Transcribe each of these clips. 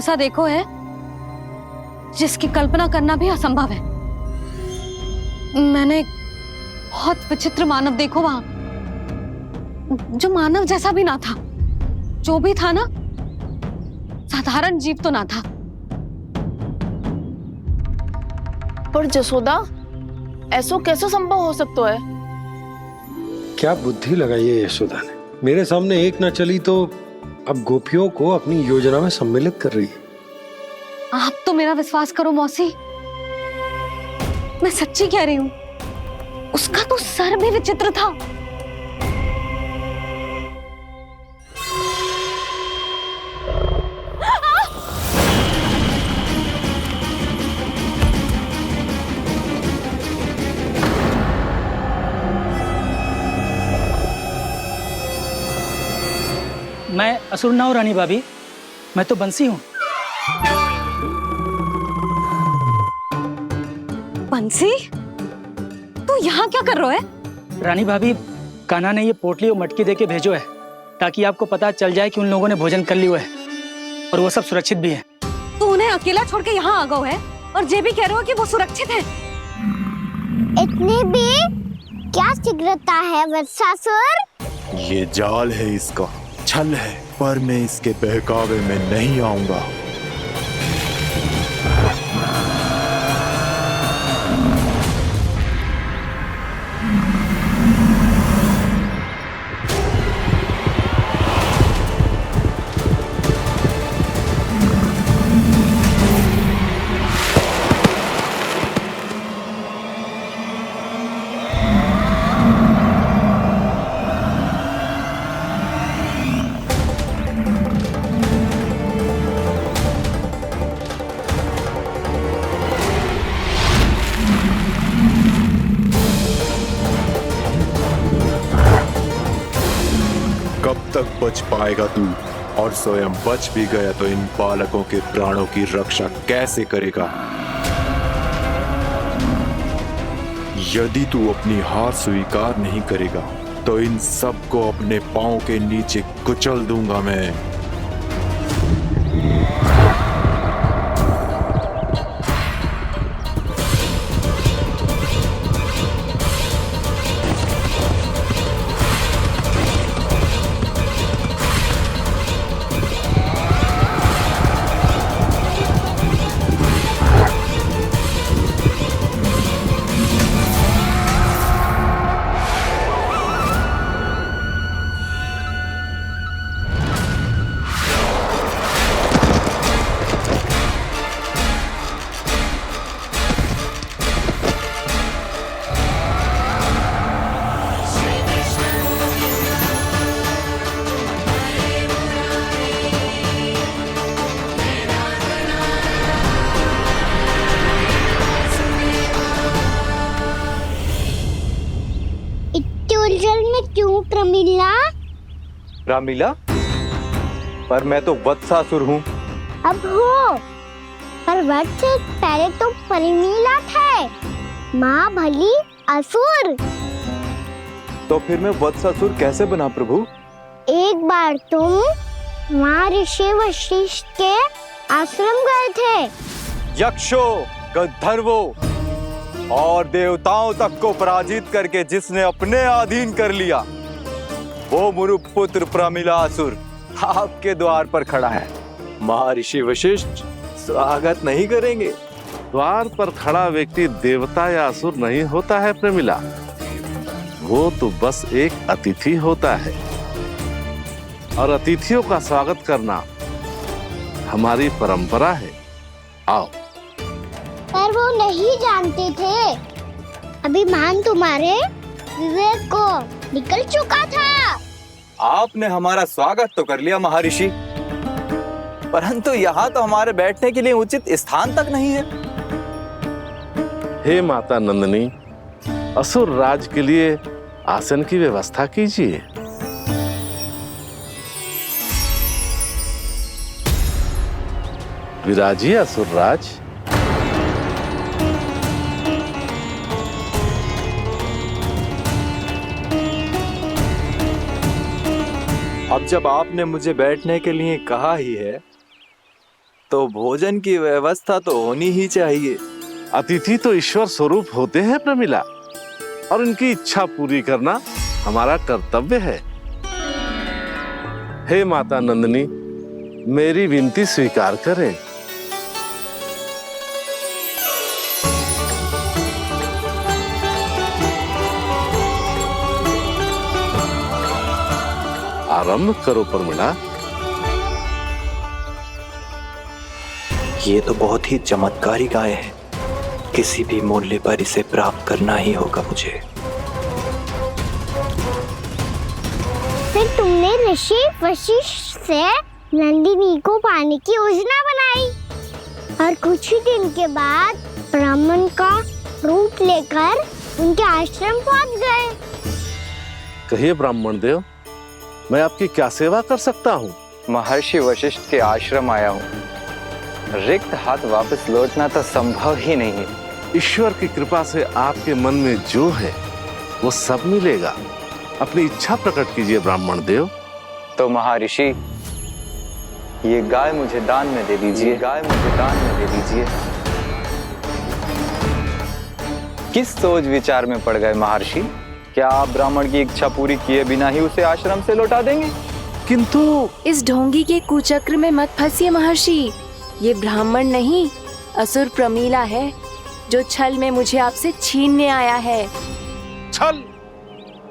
ऐसा देखो है जिसकी कल्पना करना भी असंभव है। मैंने बहुत विचित्र मानव देखो वहां, जो मानव जैसा भी ना था, जो भी था ना साधारण जीव तो ना था। पर जसोदा, ऐसो कैसे संभव हो सकता है? क्या बुद्धि लगाई है यशोदा ने। मेरे सामने एक न चली तो अब गोपियों को अपनी योजना में सम्मिलित कर रही है। आप तो मेरा विश्वास करो मौसी, मैं सच्ची कह रही हूं। उसका तो सर भी विचित्र था। मैं असुर ना हूं रानी भाभी, मैं तो बंसी हूं। बंसी, तू यहाँ क्या कर रहा है? रानी भाभी, कान्हा ने ये पोटली और मटकी देके भेजो है ताकि आपको पता चल जाए कि उन लोगों ने भोजन कर लिया है और वो सब सुरक्षित भी है। तू उन्हें अकेला छोड़ के यहाँ आ गया है और ये भी कह रहे हो कि वो सुरक्षित है। इतनी भी क्या शीघ्रता है वत्सासुर? ये जाल है, इसका छल है, पर मैं इसके बहकावे में नहीं आऊंगा। कब तक बच पाएगा तू? और स्वयं बच भी गया तो इन बालकों के प्राणों की रक्षा कैसे करेगा? यदि तू अपनी हार स्वीकार नहीं करेगा तो इन सबको अपने पांव के नीचे कुचल दूंगा मैं। उलझन में क्यों प्रमिला? रामीला, पर मैं तो वत्सासुर हूँ। अब हो, पर वट से पहले तो परिमीला थे, माँ भली असुर। तो फिर मैं वत्सासुर कैसे बना प्रभु? एक बार तुम माँ ऋषि वशिष्ठ के आश्रम गए थे। यक्षो, गंधर्वो और देवताओं तक को पराजित करके जिसने अपने अधीन कर लिया, वो मुरुपुत्र प्रमिलासुर आपके द्वार पर खड़ा है। महर्षि वशिष्ठ स्वागत नहीं करेंगे? द्वार पर खड़ा व्यक्ति देवता या असुर नहीं होता है प्रमिला, वो तो बस एक अतिथि होता है और अतिथियों का स्वागत करना हमारी परंपरा है। आओ। पर वो नहीं जानते थे, अभिमान तुम्हारे विवेक को निकल चुका था। आपने हमारा स्वागत तो कर लिया महर्षि, परंतु यहाँ तो हमारे बैठने के लिए उचित स्थान तक नहीं है। हे माता नंदिनी, असुर राज के लिए आसन की व्यवस्था कीजिए। विराजिए असुर राज। अब जब आपने मुझे बैठने के लिए कहा ही है, तो भोजन की व्यवस्था तो होनी ही चाहिए। अतिथि तो ईश्वर स्वरूप होते हैं प्रमिला, और इनकी इच्छा पूरी करना हमारा कर्तव्य है। हे माता नंदिनी, मेरी विनती स्वीकार करें। आरंभ करो प्रमिला। ये तो बहुत ही चमत्कारी गाय है, किसी भी मूल्य पर इसे प्राप्त करना ही होगा मुझे। फिर तुमने ऋषि वशिष्ठ से नंदिनी को पाने की योजना बनाई और कुछ ही दिन के बाद ब्राह्मण का रूप लेकर उनके आश्रम पहुंच गए। कहिए ब्राह्मण देव, मैं आपकी क्या सेवा कर सकता हूँ? महर्षि वशिष्ठ के आश्रम आया हूँ। रिक्त हाथ वापस लौटना तो संभव ही नहीं है। ईश्वर की कृपा से आपके मन में जो है वो सब मिलेगा। अपनी इच्छा प्रकट कीजिए ब्राह्मण देव। तो महर्षि, ये गाय मुझे दान में दे दीजिए। गाय मुझे दान में दे दीजिए। किस सोच विचार में पड़ गए महर्षि? क्या आप ब्राह्मण की इच्छा पूरी किए बिना ही उसे आश्रम से लौटा देंगे? किंतु इस ढोंगी के कुचक्र में मत फंसिए महर्षि। ये ब्राह्मण नहीं, असुर प्रमीला है, जो छल में मुझे आपसे छीनने आया है। छल?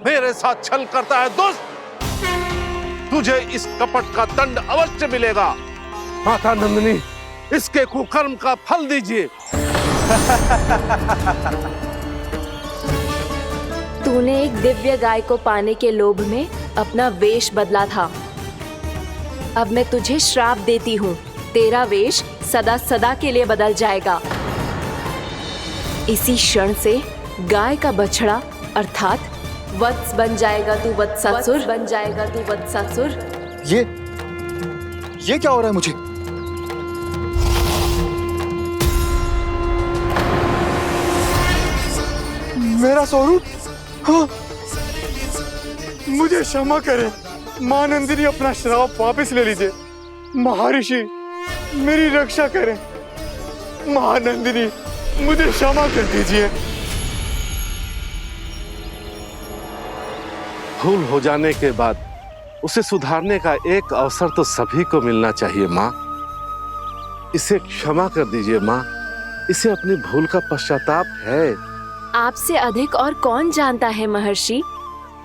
मेरे साथ छल करता है दुष्ट? तुझे इस कपट का दंड अवश्य मिलेगा। माता नंदिनी, इसके कुकर्म का फल दीजिए। तूने एक दिव्य गाय को पाने के लोभ में अपना वेश बदला था। अब मैं तुझे श्राप देती हूँ, तेरा वेश सदा सदा के लिए बदल जाएगा। इसी क्षण से गाय का बछड़ा अर्थात वत्स बन जाएगा तू वत्सासुर। बन जाएगा तू वत्सासुर। ये क्या हो रहा है मुझे? मेरा स्वरूप? हाँ। मुझे क्षमा करें मां नंदिनी, अपना श्राप वापस ले लीजिए। महर्षि, मेरी रक्षा करें। मां नंदिनी, मुझे क्षमा कर दीजिए। भूल हो जाने के बाद उसे सुधारने का एक अवसर तो सभी को मिलना चाहिए माँ। इसे क्षमा कर दीजिए माँ, इसे अपनी भूल का पश्चाताप है। आपसे अधिक और कौन जानता है महर्षि,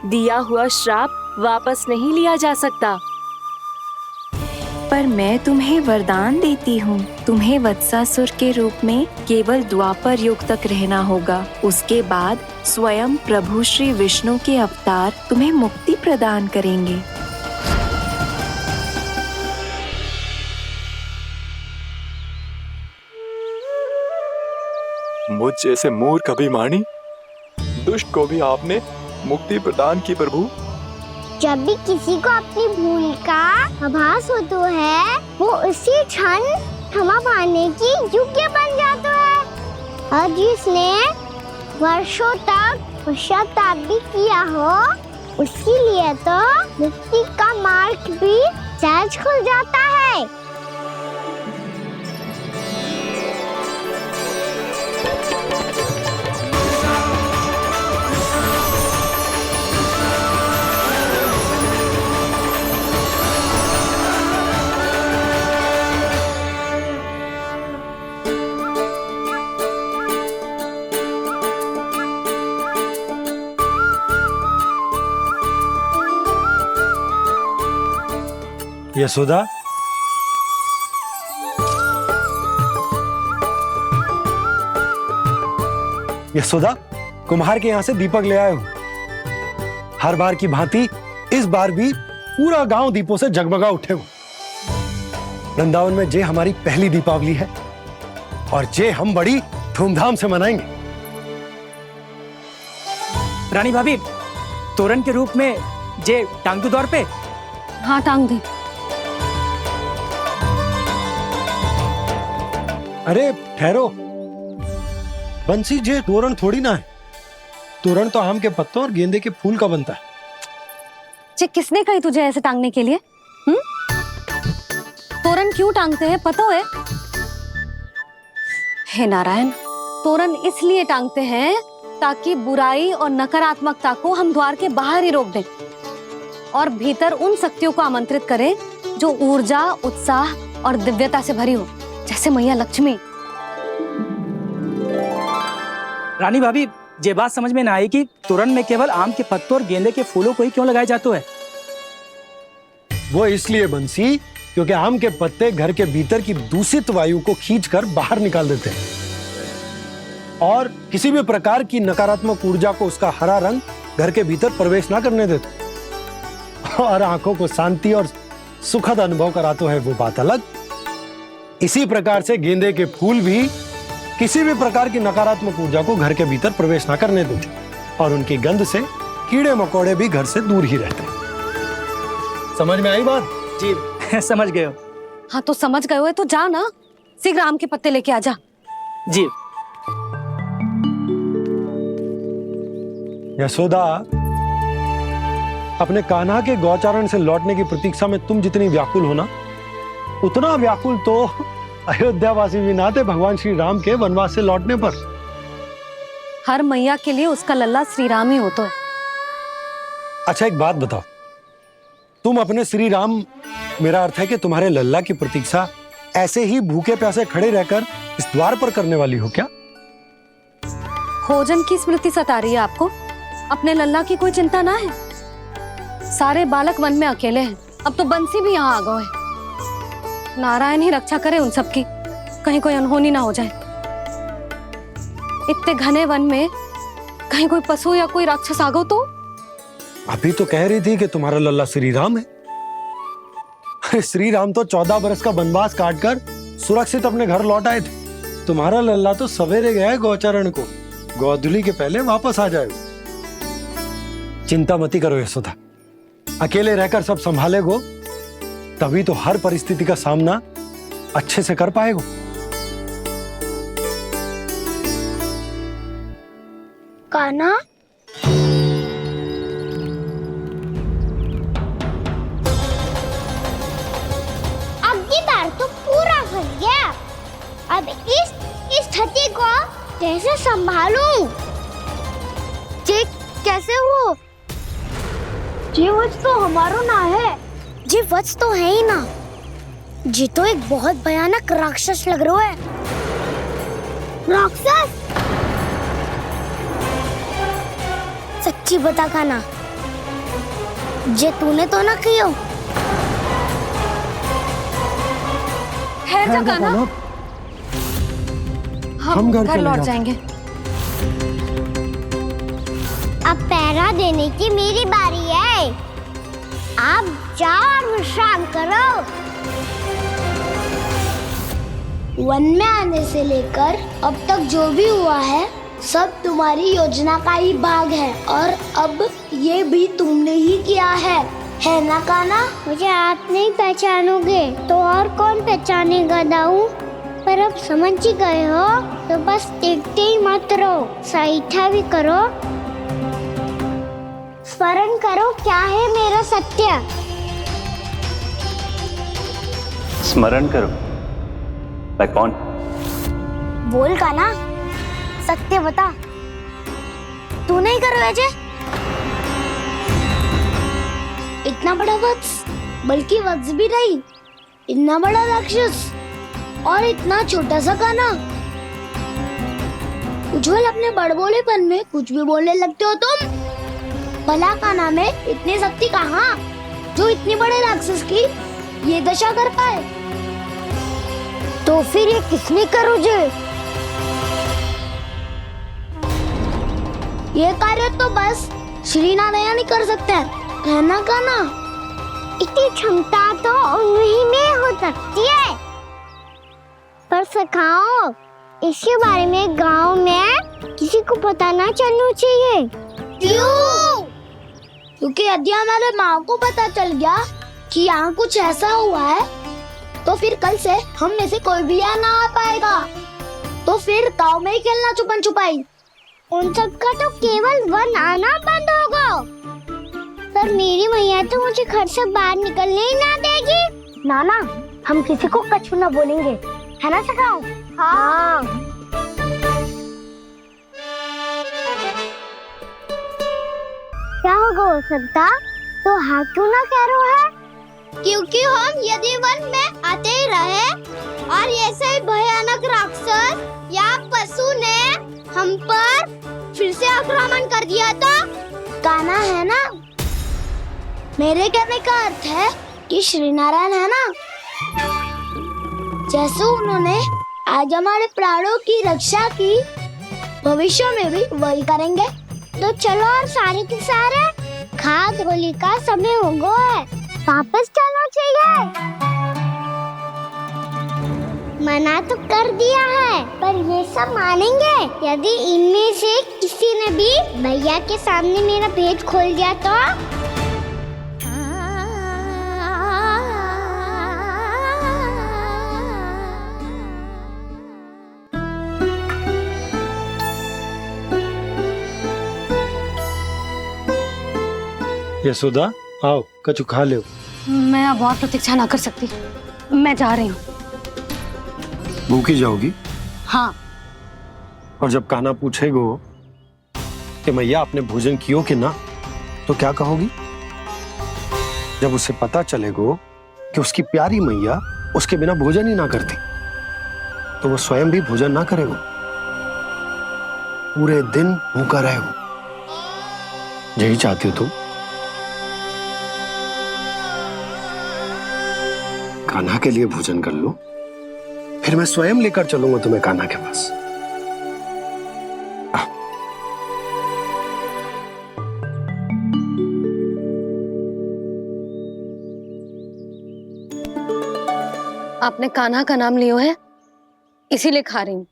दिया हुआ श्राप वापस नहीं लिया जा सकता। पर मैं तुम्हें वरदान देती हूँ, तुम्हें वत्सासुर के रूप में केवल द्वापर युग तक रहना होगा। उसके बाद स्वयं प्रभु श्री विष्णु के अवतार तुम्हें मुक्ति प्रदान करेंगे। मुझ जैसे मूर्ख अभिमानी दुष्ट को भी आपने मुक्ति प्रदान की प्रभु। जब भी किसी को अपनी भूल का आभास होता है, वो उसी क्षण क्षमा पाने की योग्य बन जाता है। और जिसने वर्षों तक पश्चाताप भी किया हो, उसके लिए तो मुक्ति का मार्ग भी सहज खुल जाता है। यशोदा, यशोदा, कुम्हार के यहाँ से दीपक ले आया हूं। हर बार की भांति इस बार भी पूरा गांव दीपों से जगमगा उठे हो। वृंदावन में जे हमारी पहली दीपावली है और जे हम बड़ी धूमधाम से मनाएंगे। रानी भाभी, तोरण के रूप में जे टांग दो दौर पे। हाँ, टांग दे। अरे ठहरो बंसी, जे तोरण थोड़ी ना है। तोरण तो आम के पत्तों और गेंदे के फूल का बनता है। जे किसने कही तुझे ऐसे टांगने के लिए? तोरण क्यों टांगते हैं पता है? हे नारायण, तोरण इसलिए टांगते हैं ताकि बुराई और नकारात्मकता को हम द्वार के बाहर ही रोक दें और भीतर उन शक्तियों को आमंत्रित करें जो ऊर्जा, उत्साह और दिव्यता से भरी हो, जैसे मैया लक्ष्मी। रानी भाभी, ये बात समझ में ना आई कि तोरण में केवल आम के पत्तों और गेंदे के फूलों को ही क्यों लगाया जाता है? वो इसलिए बंसी, क्योंकि आम के पत्ते घर के भीतर की दूषित वायु को खींचकर बाहर निकाल देते हैं और किसी भी प्रकार की नकारात्मक ऊर्जा को उसका हरा रंग घर के भीतर प्रवेश ना करने देते और आंखों को शांति और सुखद अनुभव कराते है, वो बात अलग। इसी प्रकार से गेंदे के फूल भी किसी भी प्रकार की नकारात्मक ऊर्जा को घर के भीतर प्रवेश ना करने देते और उनकी गंध से कीड़े मकोड़े भी घर से दूर ही रहते हैं। समझ में आई बात? जी समझ गए हो। हाँ तो समझ गए हो तो जा ना, शीघ्र आम के पत्ते लेके आ जा। जी। यशोदा, अपने कान्हा के गौचारण से लौटने की प्रतीक्षा में तुम जितनी व्याकुल हो ना, उतना व्याकुल तो अयोध्यावासी भी ना थे भगवान श्री राम के वनवास से लौटने पर। हर मैया के लिए उसका लल्ला श्री राम ही होता है। अच्छा एक बात बताओ, तुम अपने श्री राम, मेरा अर्थ है कि तुम्हारे लल्ला की प्रतीक्षा ऐसे ही भूखे प्यासे खड़े रहकर इस द्वार पर करने वाली हो क्या? भोजन की स्मृति सता रही है आपको? अपने लल्ला की कोई चिंता ना है। सारे बालक वन में अकेले हैं, अब तो बंसी भी यहाँ आ गए हैं। नारायण ही रक्षा करे उन सबकी, कहीं कोई अनहोनी ना हो जाए। इतने घने वन में कहीं कोई पशु या कोई राक्षस आ गो तो? अभी तो कह रही थी कि तुम्हारा लल्ला श्री राम है। अरे श्री राम तो 14 बरस का वनवास काटकर सुरक्षित अपने घर लौट आए थे। तुम्हारा लल्ला तो सवेरे गया है गौचरण को, गोधूली के पहले वापस आ जाएगा। चिंता मती करो यशोदा, अकेले रहकर सब संभालेगो तभी तो हर परिस्थिति का सामना अच्छे से कर पाएगो। कान्हा, अब की बार तो पूरा फंस गया। अब इस स्थिति को कैसे संभालूं? जी कैसे हो? जी वच तो हमारो ना है। जी वच तो है ही ना। जी तो एक बहुत भयानक राक्षस लग रहा है। राक्षस? सच्ची बता कान्हा, जे तूने तो ना कियो? है जा कान्हा, हम घर लौट जाएंगे। अब पहरा देने की मेरी बारी है। आप जाओ और विश्राम करो। वन में आने से लेकर अब तक जो भी हुआ है सब तुम्हारी योजना का ही भाग है और अब ये भी तुमने ही किया है ना कान्हा? मुझे आप नहीं पहचानोगे तो और कौन पहचानेगा दाऊ? पर अब समझ ही गए हो तो बस देखते ही मत रहो, सईठा भी करो, स्मरण करो क्या है मेरा सत्य। स्मरण करो? मैं कौन? बोल कान्हा, सत्य बता। तू नहीं करो अजय? इतना बड़ा वत्स, बल्कि वत्स भी नहीं, इतना बड़ा राक्षस और इतना छोटा सा कान्हा। उज्जवल अपने बड़बोलेपन में कुछ भी बोलने लगते हो तुम। भला कान्हा में इतनी शक्ति कहाँ जो इतने बड़े राक्षस की ये दशा कर पाए? तो फिर ये किसने करो जे? ये कार्य तो बस श्री नारायण ही कर सकते हैं, है ना कान्हा? इतनी क्षमता तो उन्हीं में हो सकती है, पर सखाओ इसके बारे में गांव में किसी को पता ना चलना चाहिए। क्यों? क्योंकि यदि हमारे माँ को पता चल गया कि यहाँ कुछ ऐसा हुआ है तो फिर कल से हम में से कोई भी यहाँ ना आ पाएगा। तो फिर गांव में ही खेलना छुपन छुपाई। उन सब का तो केवल वन आना बंद होगा। पर मेरी मैया तो मुझे घर से बाहर निकलने ही ना देगी। नाना, हम किसी को कछु ना बोलेंगे, है ना सखाओ? हाँ। क्या होगा हो सकता? तो हाँ क्यों ना कह रहा है? क्योंकि हम यदि वन में आते ही रहे और ऐसे ही भयानक राक्षस या पशु ने हम पर फिर से आक्रमण कर दिया तो कान्हा है ना, मेरे कहने का अर्थ है कि श्री नारायण है ना, जैसे उन्होंने आज हमारे प्राणों की रक्षा की, भविष्य में भी वही करेंगे। तो चलो और सारे के सारे खाद होली का समय हो गया है, वापस चलना चाहिए। मना तो कर दिया है, पर ये सब मानेंगे यदि इनमें से किसी ने भी भैया के सामने मेरा पेट खोल दिया तो? यशोदा आओ, कछु खा ले। मैं अब और प्रतीक्षा ना कर सकती, मैं जा रही हूँ। भूखी जाओगी? हाँ। और जब कान्हा पूछेगो कि मैया आपने भोजन कियो कि ना, तो क्या कहोगी? जब उसे पता चलेगो कि उसकी प्यारी मैया उसके बिना भोजन ही ना करती, तो वो स्वयं भी भोजन ना करेगो, पूरे दिन भूखा रहेगो। यही चाहती हो तुम? कान्हा के लिए भोजन कर लो, फिर मैं स्वयं लेकर चलूंगा तुम्हें कान्हा के पास। आपने कान्हा का नाम लियो है, इसीलिए खा रही हूँ।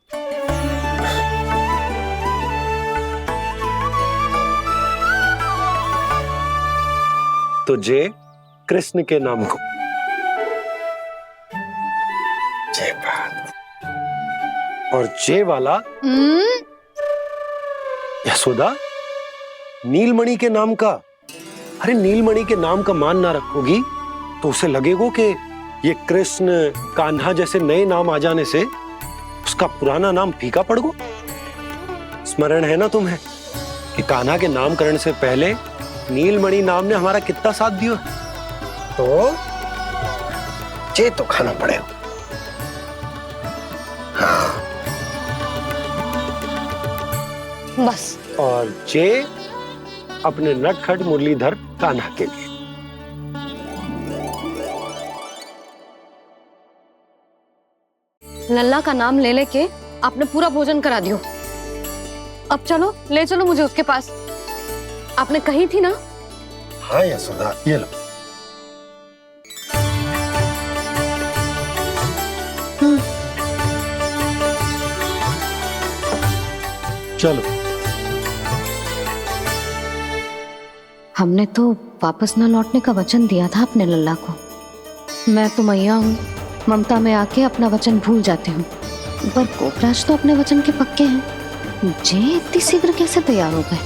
तो जय कृष्ण के नाम को। जय बात। और जय वाला यशोदा नीलमणि के नाम का। अरे नीलमणि के नाम का मान ना रखोगी तो उसे लगेगा कि ये कृष्ण कान्हा जैसे नए नाम आ जाने से उसका पुराना नाम फीका पड़ गो। स्मरण है ना तुम्हें कि कान्हा के नामकरण से पहले नीलमणि नाम ने हमारा कितना साथ दिया? तो जे तो खाना पड़ेगा। हाँ। बस। और जे अपने नटखट मुरलीधर कान्हा के लिए। लल्ला का नाम ले लेके आपने पूरा भोजन करा दियो। अब चलो, ले चलो मुझे उसके पास। आपने कही थी ना? हाँ यशोदा, ये लो। चलो। हमने तो वापस ना लौटने का वचन दिया था अपने लल्ला को। मैं तो मैया हूँ, ममता में आके अपना वचन भूल जाती हूँ, पर गोपराज तो अपने वचन के पक्के हैं। जे इतनी शीघ्र कैसे तैयार हो गए?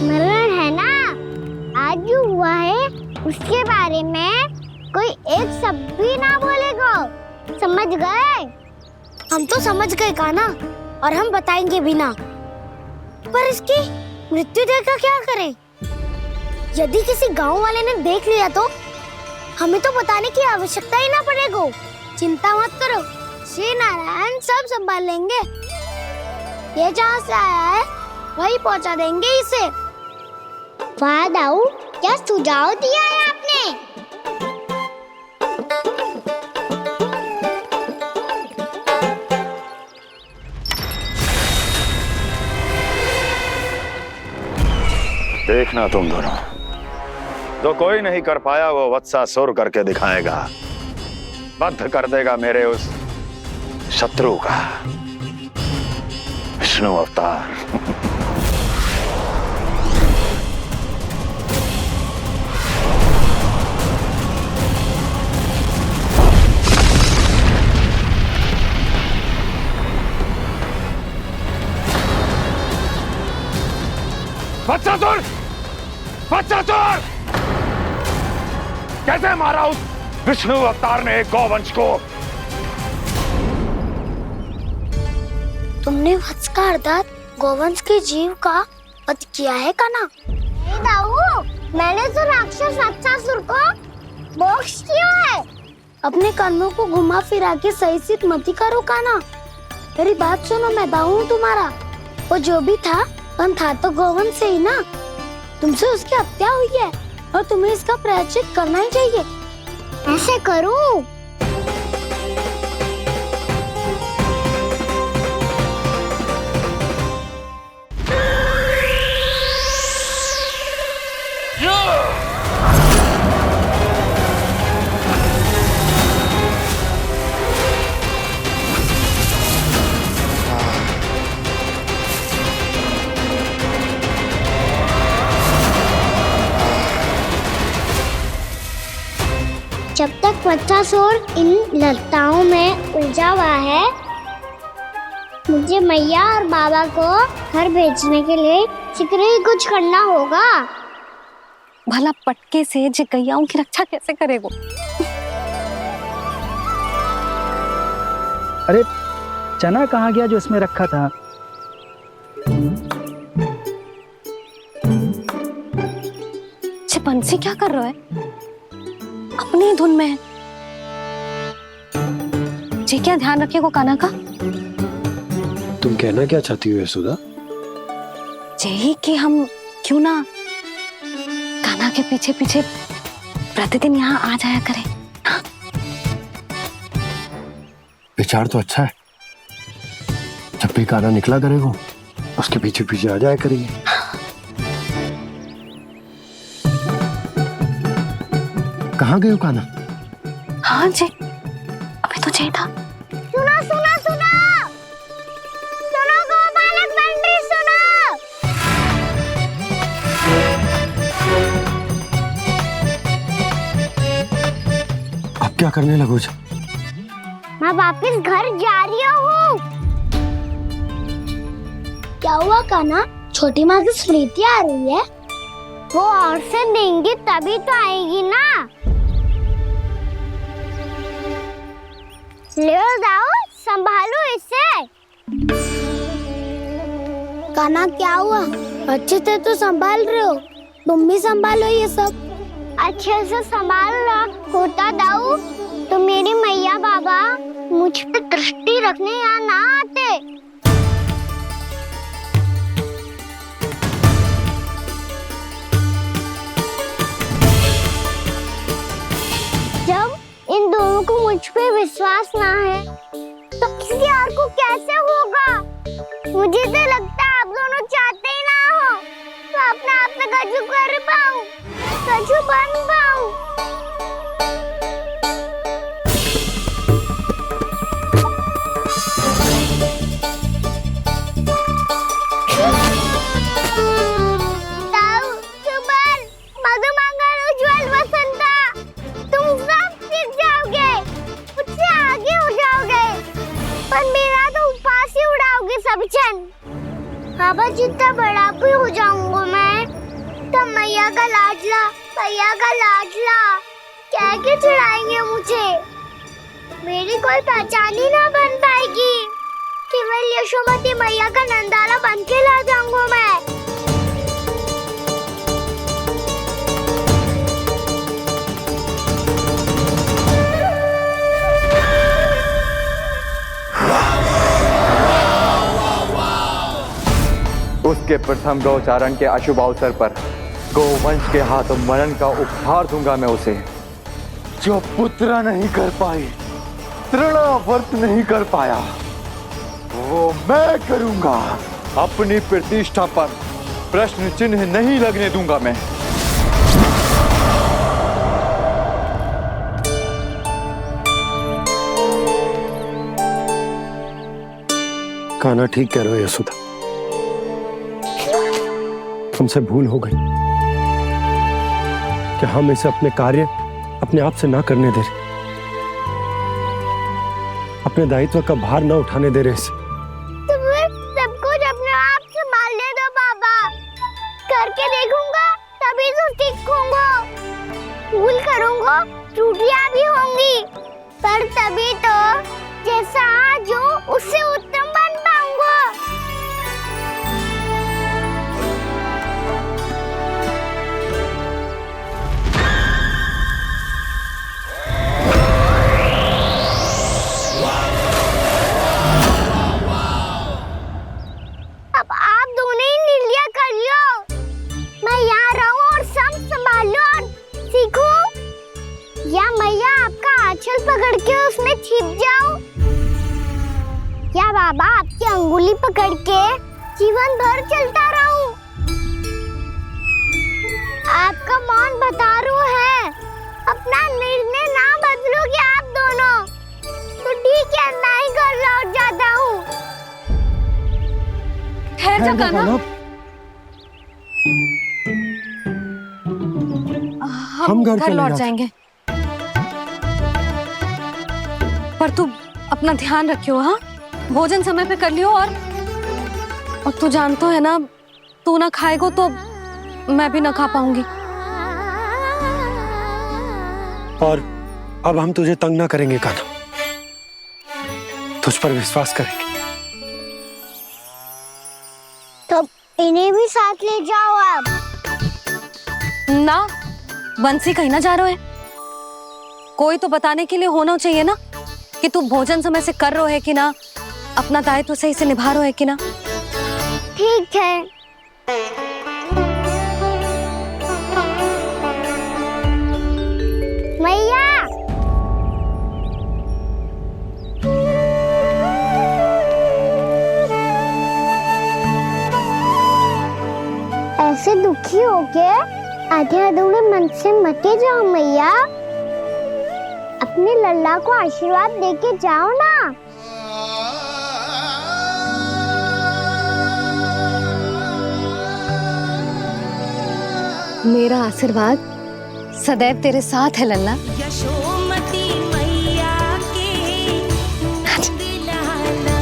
मरण है ना, आज जो हुआ है उसके बारे में कोई एक शब्द भी ना बोलेगा। समझ गए? हम तो समझ गए कान्हा, और हम बताएंगे भी ना। पर इसकी मृत्यु देखकर क्या करें? यदि किसी गांव वाले ने देख लिया तो हमें तो बताने की आवश्यकता ही ना पड़ेगा। चिंता मत करो, श्री नारायण सब संभाल लेंगे। ये जहाँ से आया है वही पहुँचा देंगे इसे। वाह दाऊ, क्या सुझाव दिया है आपने? देखना तुम दोनों, जो कोई नहीं कर पाया वो वत्सासुर करके दिखाएगा। बद्ध कर देगा मेरे उस शत्रु का विष्णु अवतार। वत्सासुर! वत्सासुर! कैसे मारा उस विष्णु अवतार ने गौवंश को? तुमने वत्स का अर्थात गौवंश के जीव का वध किया है कान्हा? नहीं दाऊ, मैंने तो राक्षस वत्सासुर को मोक्ष किया है। अपने कर्मों को घुमा फिरा के सही सिद्ध मत करो कान्हा। मेरी बात सुनो, मैं दाऊ हूँ तुम्हारा। वो जो भी था था तो गौवंश से ही ना। तुमसे उसकी हत्या हुई है और तुम्हें इसका प्रायश्चित करना ही चाहिए। ऐसे करूं? जब तक वत्सासुर इन लताओं में उलझा हुआ है, मुझे मैया और बाबा को घर भेजने के लिए शीघ्र ही कुछ करना होगा। भला पटके से जिगैयाओं की रक्षा कैसे करेगो? अरे चना कहाँ गया जो इसमें रखा था? बंसी क्या कर रहा है? अपनी ही धुन में है। जी क्या ध्यान रखिएगा कान्हा का। तुम कहना क्या चाहती हो यशोदा? यही कि हम क्यों ना कान्हा के पीछे पीछे प्रतिदिन यहाँ आ जाया करें। हाँ? विचार तो अच्छा है। जब भी कान्हा निकला करेगा उसके पीछे पीछे आ जाया करेंगे। कहाँ गए हो कान्हा? हाँ जी, अभी तो चाहिए था। सुनो सुनो सुनो सुनो गोपालक बंटी सुनो। अब क्या करने लगोगे? मैं वापस घर जा रही हूँ। क्या हुआ कान्हा? छोटी माँ की स्मृति आ रही है? वो और से देंगी तभी तो आएगी ना। ले जाओ, संभालो इसे। कान्हा क्या हुआ? अच्छे से तो संभाल रहे हो, तुम भी संभालो ये सब। अच्छे से संभाल रहा होता दाऊ तो मेरी मैया बाबा मुझ पे दृष्टि रखने यहाँ ना आते। जब इन दोनों को मुझ पे विश्वास ना है तो किसी और को कैसे होगा? मुझे तो लगता है आप दोनों चाहते ही ना हो तो अपने आप में कछु कर पाऊं, कछु बन पाऊं। बाबा जितना बड़ा भी हो जाऊंगा मैं तब मैया का लाडला कह के चिढ़ाएंगे मुझे। मेरी कोई पहचान ही ना बन पाएगी। केवल यशोमती मैया का नंदाला बन के ला जाऊंगा मैं। उसके प्रथम गौचारण के अशुभ अवसर पर गोवंश के हाथों मरण का उपहार दूंगा मैं उसे। जो पुत्र नहीं कर पाई, तृणावर्त नहीं कर पाया, वो मैं करूंगा। अपनी प्रतिष्ठा पर प्रश्न चिन्ह नहीं लगने दूंगा मैं। कान्हा ठीक कह रहे हो यशोदा, हमसे भूल हो गई कि हम इसे अपने कार्य अपने आप से ना करने दे रहे, अपने दायित्व का भार ना उठाने दे रहे इसे। तो फिर सब कुछ अपने आप संभालने दो बाबा। घर सीखूंगा, भूल करूंगा, त्रुटियां भी होंगी, पर तभी तो जैसा आज हूँ उससे उत्तम बन पाऊंगा। अब आप दोनों ही निर्णय कर लो, मैं यहाँ रहूं और सब संभालूं और सीखूं, या मैया आपका आंचल पकड़ के उसमें छिप जाऊं, या बाबा आपकी अंगुली पकड़ के जीवन भर चलता रहूं। आपका मौन बतारू है, अपना निर्णय ना बदलोगे आप दोनों तो ठीक है, मैं ही घर लौट जाता हूँ। ठहर जा कान्हा, हम घर चले लौट जाते। जाएंगे, पर तू अपना ध्यान रखियो। हाँ, भोजन समय पे कर लियो, और तू जानतो है ना, तू ना खाएगो तो मैं भी ना खा पाऊंगी। और अब हम तुझे तंग ना करेंगे कान्हा, तुझ पर विश्वास करेंगे। तो इन्हें भी साथ ले जाओ आप। ना, बंसी कहीं ना जा रहे है, कोई तो बताने के लिए होना चाहिए ना कि तू भोजन समय से कर रहे है कि ना, अपना दायित्व सही से निभा रहे है कि ना। ठीक है। मैया, ऐसे दुखी होके आधे अधूरे मन से मत जाओ मैया, अपने लल्ला को आशीर्वाद देके जाओ ना। मेरा आशीर्वाद सदैव तेरे साथ है लल्ला। यशोमती मैया के नंद लाला,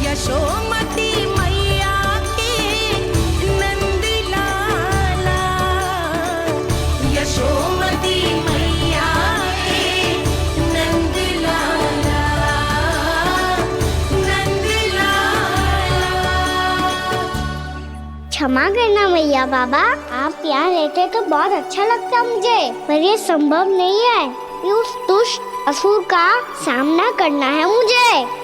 यशोमती मैया के नंद लाला, यशोमती मैया के नंद लाला, नंद लाला। क्षमा करना मैया बाबा, आप यहाँ रहते तो बहुत अच्छा लगता मुझे, पर ये संभव नहीं है कि उस दुष्ट असुर का सामना करना है मुझे।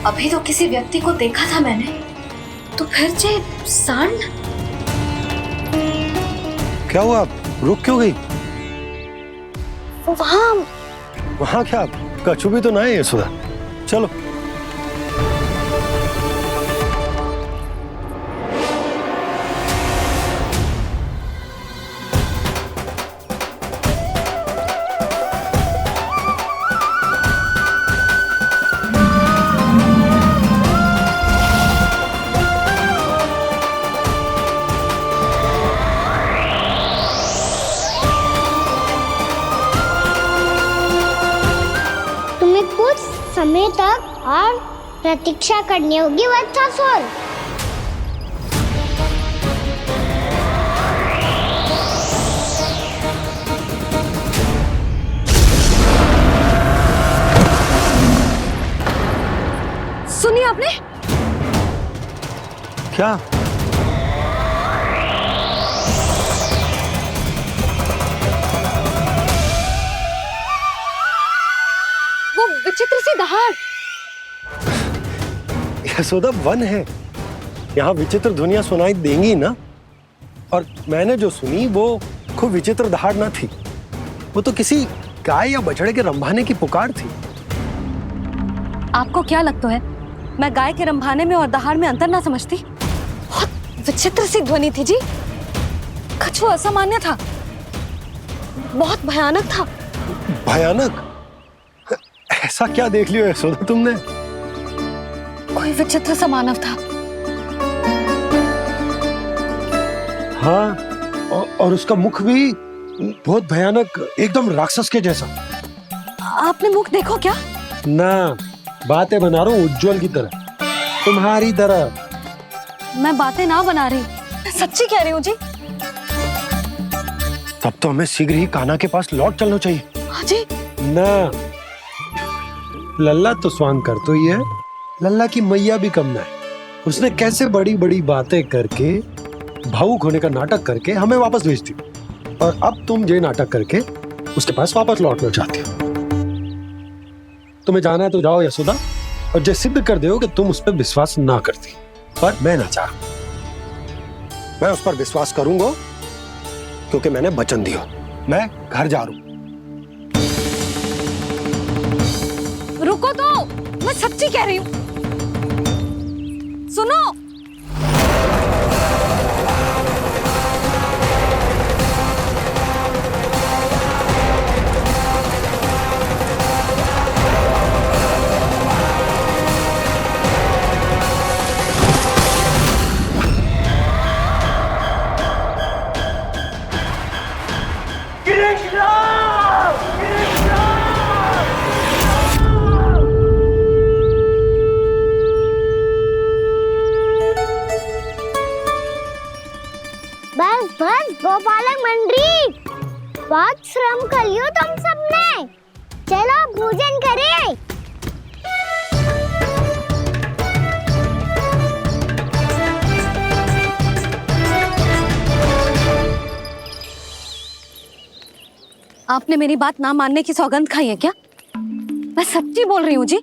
अभी तो किसी व्यक्ति को देखा था मैंने, तो फिर से सांड। क्या हुआ, रुक क्यों गई? वहाँ क्या कछु भी तो नहीं है सुधा, चलो। कुछ समय तक और प्रतीक्षा करनी होगी वत्सासुर। सुनिए आपने क्या? विचित्र सी दहाड़। यशोदा वन है, यहाँ विचित्र ध्वनियां सुनाई देंगी ना। और मैंने जो सुनी वो खूब विचित्र दहाड़ ना थी, वो तो किसी गाय या बछड़े के रंभाने की पुकार थी। आपको क्या लगता है मैं गाय के रंभाने में और दहाड़ में अंतर ना समझती? बहुत विचित्र सी ध्वनि थी जी। कुछ वो असामान्य था, बहुत भयानक था। भयानक? ऐसा क्या देख लियो यशोदा तुमने? कोई विचित्र सा मानव था। हाँ, और उसका मुख भी बहुत भयानक, एकदम राक्षस के जैसा। आपने मुख देखो क्या? ना, बातें बना रहा हूँ उज्जवल की तरह, तुम्हारी तरह। मैं बातें ना बना रही, मैं सच्ची कह रही हूँ जी। तब तो हमें शीघ्र ही कान्हा के पास लौट चलना चाहिए। हाँ जी। ना, लल्ला तो स्वांग कर तो ही है, लल्ला की मैया भी कम ना है। उसने कैसे बड़ी बड़ी बातें करके, भावुक होने का नाटक करके हमें वापस भेज दी, और अब तुम ये नाटक करके उसके पास वापस लौटना चाहती हो। तुम्हें जाना है तो जाओ यशोदा, और ये सिद्ध कर दो कि तुम उस पर विश्वास ना करती। पर मैं ना चाह, मैं उस पर विश्वास करूंगा क्योंकि मैंने वचन दिया। मैं घर जा रहा हूं। रुको तो, मैं सच्ची कह रही हूँ। सुनो, बस बस गोपालक मंडली, बहुत श्रम कर लियो तुम सबने। चलो भोजन करें। आपने मेरी बात ना मानने की सौगंध खाई है क्या? मैं सच्ची बोल रही हूँ जी।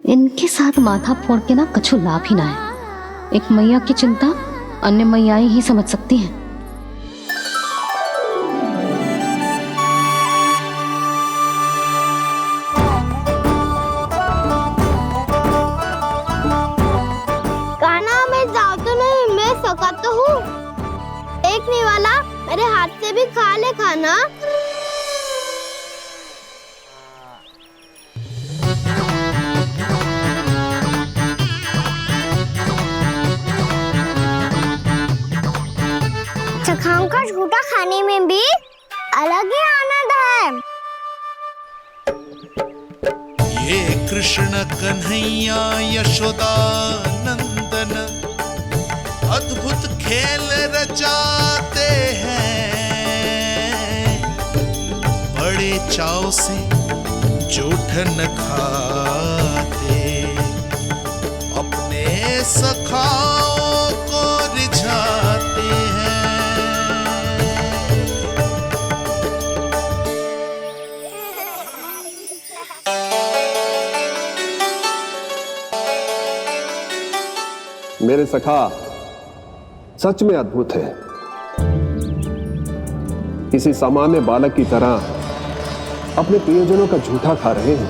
इनके साथ माथा फोड़ के ना कछु लाभ ही ना है। एक मैया की चिंता अन्य मैयाएं ही समझ सकती हैं। कान्हा मैं जाऊँ तो नहीं, मैं सका तो हूँ। देखने वाला मेरे हाथ से भी खा ले खाना। चखाओं का झूठा खाने में भी अलग ही आनंद है। ये कृष्ण कन्हैया यशोदा नंदन अद्भुत खेल रचाते हैं, बड़े चाव से जूठन खाते, अपने सखाओं को रिझाते हैं। मेरे सखा सच में अद्भुत है। किसी सामान्य बालक की तरह अपने प्रियजनों का झूठा खा रहे हैं,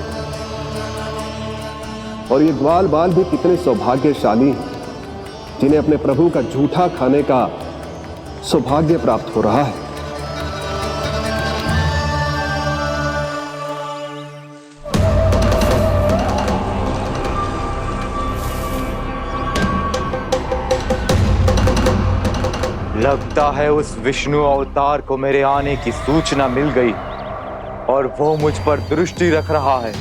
और ये ग्वाल बाल भी कितने सौभाग्यशाली हैं जिन्हें अपने प्रभु का झूठा खाने का सौभाग्य प्राप्त हो रहा है। लगता है उस विष्णु अवतार को मेरे आने की सूचना मिल गई और वो मुझ पर दृष्टि रख रहा है।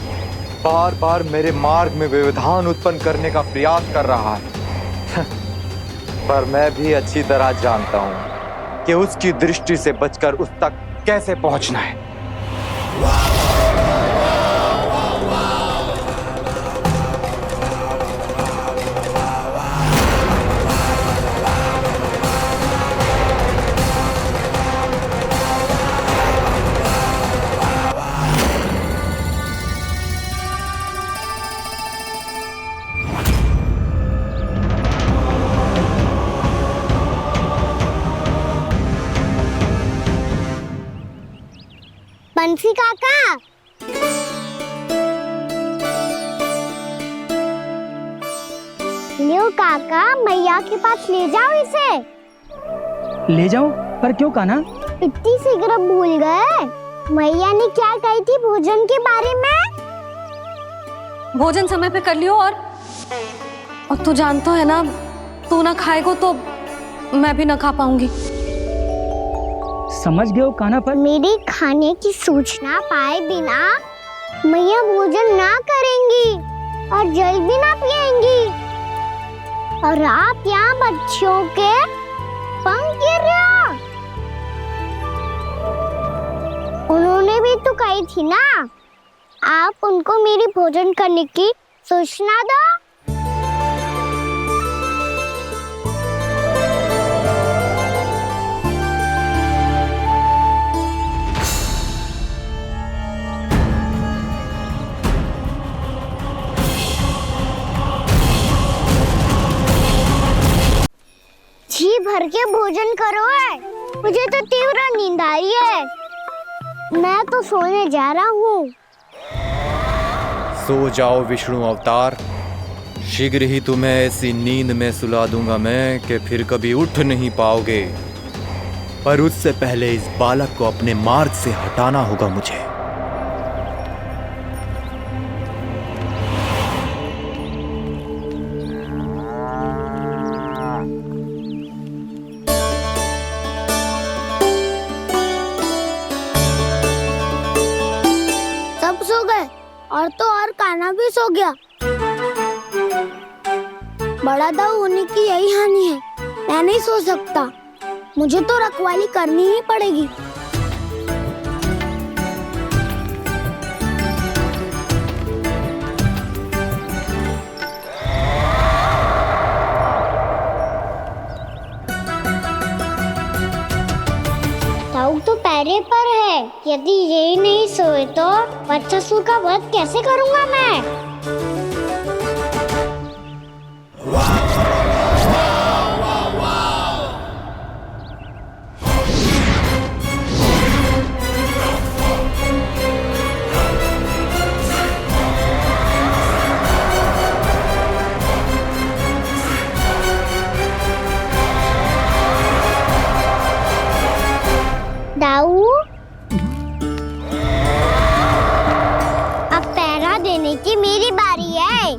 बार बार मेरे मार्ग में व्यवधान उत्पन्न करने का प्रयास कर रहा है। पर मैं भी अच्छी तरह जानता हूं कि उसकी दृष्टि से बचकर उस तक कैसे पहुंचना है। बंसी काका। लियो काका, मैया के पास ले जाओ इसे। ले जाओ? पर क्यों कान्हा? इतनी शीघ्र भूल गए? मैया ने क्या कही थी भोजन के बारे में? भोजन समय पे कर लियो। और तू जानता है ना, तू ना खाएगा तो मैं भी ना खा पाऊंगी। समझ गए हो कान्हा? पर मेरे खाने की सूचना पाए बिना मैया भोजन ना करेंगी और जल भी ना पिएंगी। और आप यहाँ बच्चों के पंख गिर रहे हो। उन्होंने भी तो कही थी ना, आप उनको मेरी भोजन करने की सूचना दो। जी भर के भोजन करो है, मुझे तो तीव्र नींद आ रही है। मैं तो सोने जा रहा हूँ। सो जाओ विष्णु अवतार, शीघ्र ही तुम्हें ऐसी नींद में सुला दूंगा मैं कि फिर कभी उठ नहीं पाओगे। पर उससे पहले इस बालक को अपने मार्ग से हटाना होगा मुझे। सब सो गए और तो और कान्हा भी सो गया। बड़ा दाऊ होने की यही हानि है। मैं नहीं सो सकता, मुझे तो रखवाली करनी ही पड़ेगी। दाऊ तो पैरे पर है। यदि यही नहीं सोए तो बच्चासुर का वध कैसे करूंगा मैं? दाऊ, अब पहरा देने की मेरी बारी है।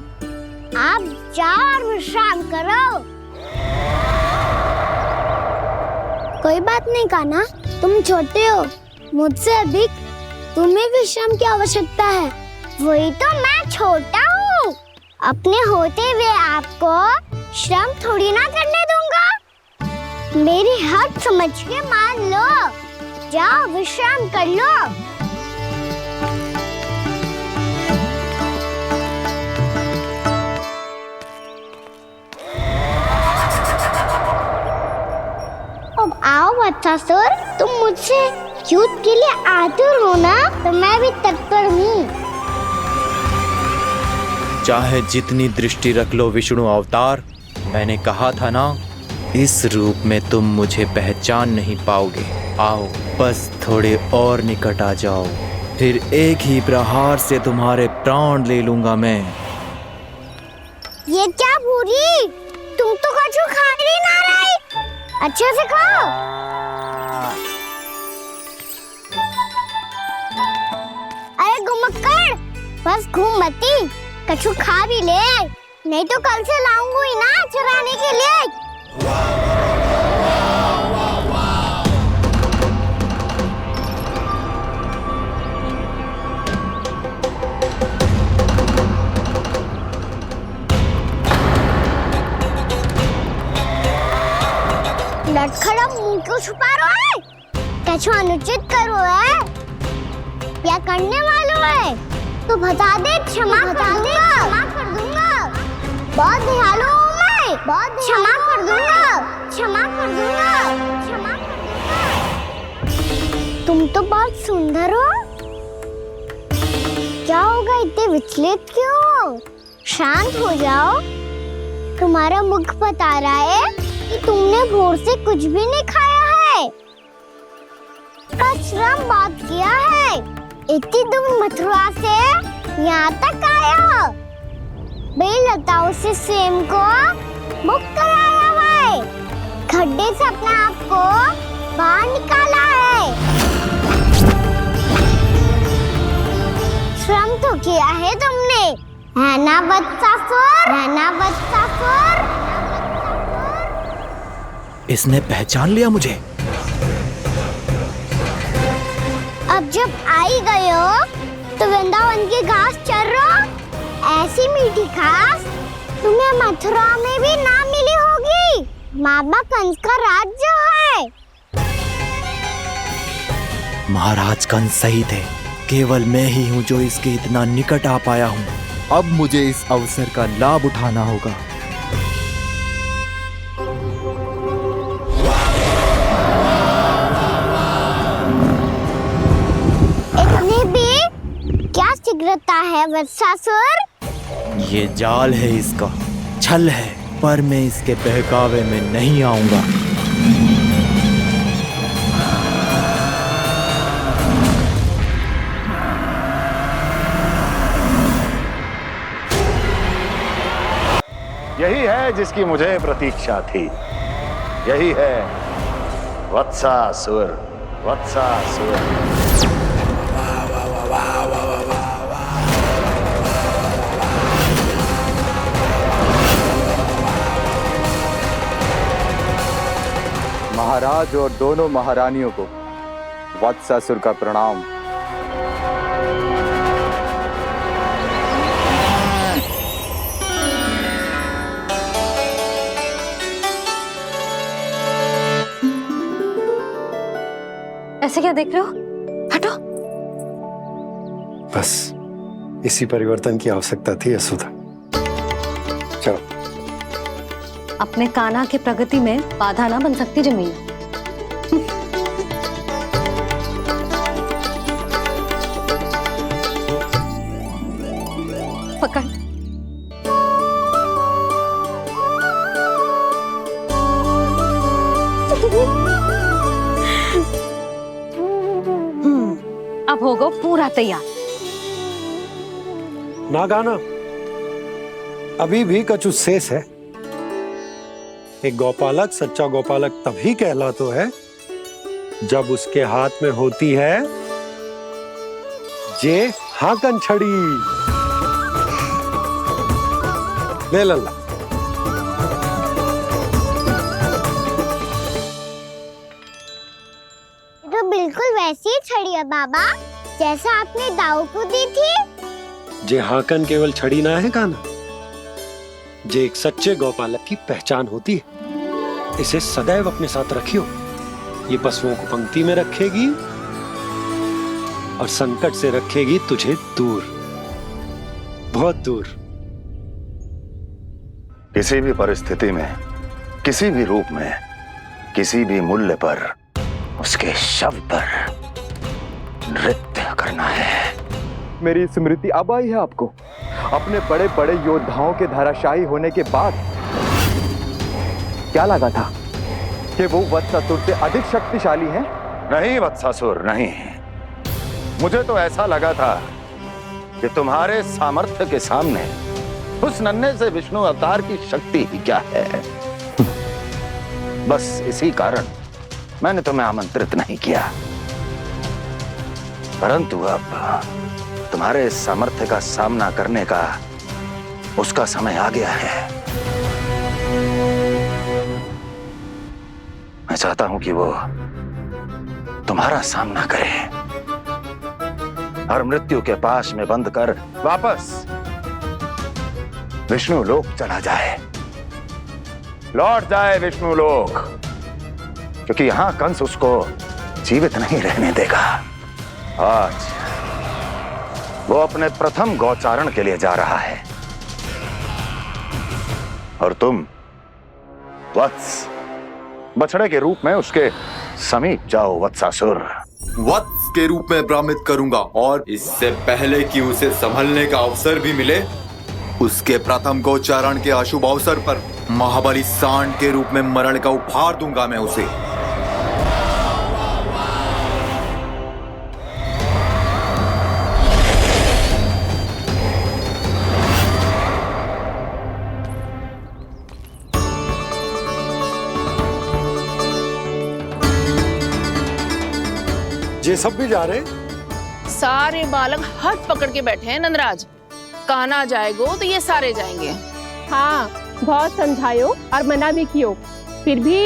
आप जाओ और विश्राम करो। कोई बात नहीं कान्हा, तुम छोटे हो, मुझसे अधिक तुम्हें विश्राम की आवश्यकता है। वही तो, मैं छोटा हूँ, अपने होते हुए आपको श्रम थोड़ी ना करने दूंगा। मेरी हद समझ के मान लो। जाओ विश्राम कर लो। अब आओ बच्चासुर, तुम मुझसे युद्ध के लिए आतुर हो ना, तो मैं भी तत्पर हूँ। चाहे जितनी दृष्टि रख लो विष्णु अवतार, मैंने कहा था ना, इस रूप में तुम मुझे पहचान नहीं पाओगे। आओ, बस थोड़े और निकट आ जाओ, फिर एक ही प्रहार से तुम्हारे प्राण ले लूंगा मैं। ये क्या भूरी, तुम तो कछु खा ही ना रही। अच्छे से खाओ। अरे घुमक्कड़, बस घूम मती, कछु खा भी ले, नहीं तो कल से लाऊंगी ना चुराने के लिए। लटखड़ा मुंह क्यों छुपा रहा है? कछु अनुचित करो है या करने वालों है तो बता दे, क्षमा कर दूंगा। बहुत दयालु हूँ मैं, बहुत क्षमा कर दूंगा। तुम तो बहुत सुंदर हो। क्या होगा, इतने विचलित क्यों हो? शांत हो जाओ। तुम्हारा मुख बता रहा है कि तुमने भोर से कुछ भी नहीं खाया है। का श्रम बात किया है, इतनी दूर मथुरा से यहाँ तक आए हो? बेलताओं से सेम को मुक्त कराया हुआ है, खड्डे से अपने आप को बाहर निकाला है। श्रम तो किया है तुमने, है ना वत्सासुर? है ना वत्सासुर? इसने पहचान लिया मुझे। अब जब आई गए हो तो वृंदावन की घास चर रहो। ऐसी मीठी घास तुम्हें मथुरा में भी ना मिली होगी। मामा कंस का राज्य है। महाराज कंस सही थे, केवल मैं ही हूँ जो इसके इतना निकट आ पाया हूँ। अब मुझे इस अवसर का लाभ उठाना होगा। इतने भी क्या शीघ्रता है वत्सासुर? ये जाल है इसका, छल है, पर मैं इसके बहकावे में नहीं आऊंगा। यही है जिसकी मुझे प्रतीक्षा थी। यही है वत्सासुर। वत्सासुर। महाराज और दोनों महारानियों को वत्सासुर का प्रणाम। ऐसे क्या देख रहे हो? हटो। बस इसी परिवर्तन की आवश्यकता थी यशोदा। चलो। अपने कान्हा की प्रगति में बाधा ना बन सकती जमीन। पकड़। अब होगा पूरा तैयार। ना गाना, अभी भी कछु शेष है। एक गौपालक सच्चा गौपालक तभी कहलाता है जब उसके हाथ में होती है जे हाकन छड़ी। ले लल्ला। तो बिल्कुल वैसी ही छड़ी है बाबा, जैसा आपने दाऊ को दी थी। जे हाकन केवल छड़ी ना है कान्हा, जे एक सच्चे गौपालक की पहचान होती है। इसे सदैव अपने साथ रखियो। ये पशुओं को पंक्ति में रखेगी और संकट से रखेगी तुझे दूर, बहुत दूर। किसी भी परिस्थिति में, किसी भी रूप में, किसी भी मूल्य पर उसके शव पर नृत्य करना है। मेरी स्मृति अब आई है आपको, अपने बड़े बड़े योद्धाओं के धराशायी होने के बाद। क्या लगा था कि वो वत्सासुर से अधिक शक्तिशाली हैं? नहीं वत्सासुर, नहीं। मुझे तो ऐसा लगा था कि तुम्हारे सामर्थ्य के सामने उस नन्हे से विष्णु अवतार की शक्ति ही क्या है। बस इसी कारण मैंने तुम्हें आमंत्रित नहीं किया। परंतु अब तुम्हारे सामर्थ्य का सामना करने का उसका समय आ गया है। मैं चाहता हूं कि वो तुम्हारा सामना करे और मृत्यु के पाश में बंद कर वापस विष्णु लोक चला जाए, लौट जाए विष्णु लोक, क्योंकि यहां कंस उसको जीवित नहीं रहने देगा। आज वो अपने प्रथम गौचारण के लिए जा रहा है और तुम वत्स बछड़े के रूप में उसके समीप जाओ वत्सासुर। वत्स के रूप में भ्रमित करूंगा और इससे पहले कि उसे संभलने का अवसर भी मिले, उसके प्रथम गोचारण के अशुभ अवसर पर महाबली सांड के रूप में मरण का उपहार दूंगा मैं उसे। ये सब भी जा रहे? सारे बालक हाथ पकड़ के बैठे हैं नंदराज। कान्हा जाएगो तो ये सारे जाएंगे। हाँ, बहुत समझायो और मना भी कियो, फिर भी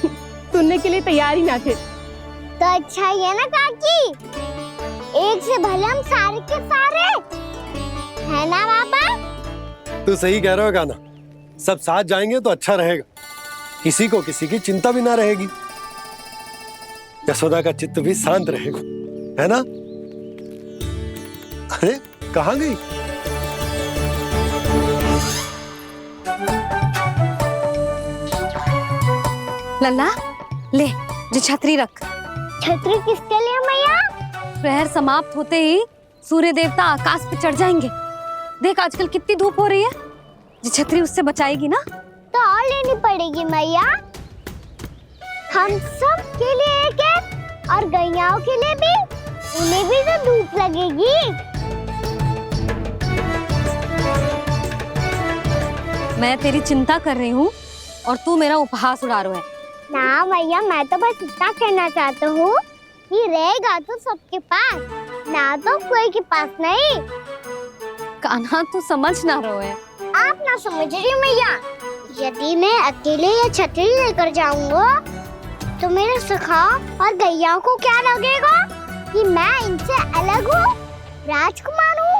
सुनने के लिए तैयार ही ना थे। तो अच्छा ही है ना काकी, एक से भले हम सारे के सारे है ना पापा? तू सही कह रहे हो कान्हा, सब साथ जाएंगे तो अच्छा रहेगा, किसी को किसी की चिंता भी ना रहेगी, यशोदा का चित्त भी शांत रहेगा, है ना? अरे कहाँ गई? लल्ला ले, जो छतरी रख। छतरी किसके लिए मैया? प्रहर समाप्त होते ही सूर्य देवता आकाश पे चढ़ जाएंगे। देख आजकल कितनी धूप हो रही है, जो छतरी उससे बचाएगी ना। तो और लेनी पड़ेगी मैया, हम सब के लिए एक एक, और गैयाओं के लिए भी, उन्हें भी तो धूप लगेगी। मैं तेरी चिंता कर रही हूँ और तू मेरा उपहास उड़ा रहा है। ना मैया, मैं तो बस इतना कहना चाहता हूँ कि रहेगा तो सबके पास, ना तो कोई के पास नहीं। कान्हा तू समझ ना रहो है। आप ना समझ रही मैया, यदि मैं अकेले ये छतरी लेकर जाऊंगा तो मेरे सखा और गैयाओं को क्या लगेगा कि मैं इनसे अलग हूँ, राजकुमार हूँ।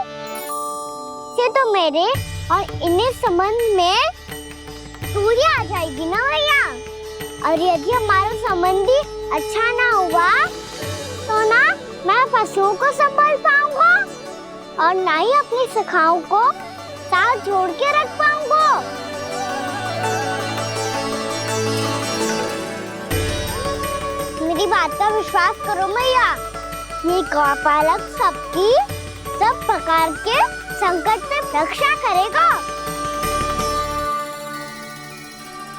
ये तो मेरे और इन्हें संबंध में दूरी आ जाएगी ना भैया। और यदि हमारा संबंध ही अच्छा ना हुआ तो ना मैं पशुओं को संभाल पाऊंगा और ना ही अपनी सखाओं को साथ जोड़ के रख पाऊंगा। मेरी बात का विश्वास करो मैया, ये गौपालक सबकी सब प्रकार के संकट से रक्षा करेगा।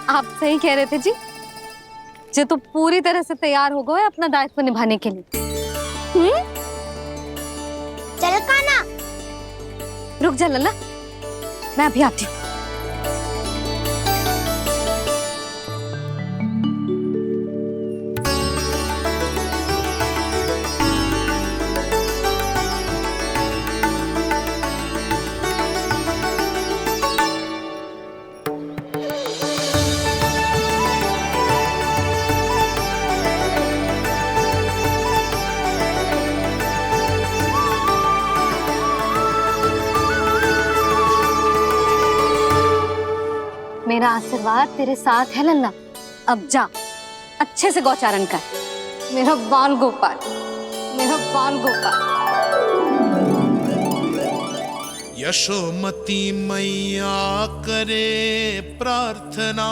आप सही कह रहे थे जी, जो तो पूरी तरह से तैयार हो गए अपना दायित्व निभाने के लिए। चल कान्हा। रुक जा लल्ला, मैं अभी आती हूँ। मेरा आशीर्वाद तेरे साथ है लल्ला। अब जा, अच्छे से गौचारण कर। मेरा बाल गोपाल, मेरा बाल गोपाल। यशोमती मैया करे प्रार्थना,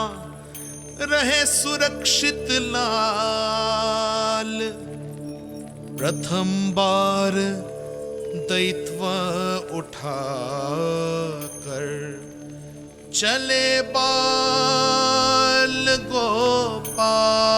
रहे सुरक्षित लाल। प्रथम बार दैत्व उठा कर चले बाल गोपाल।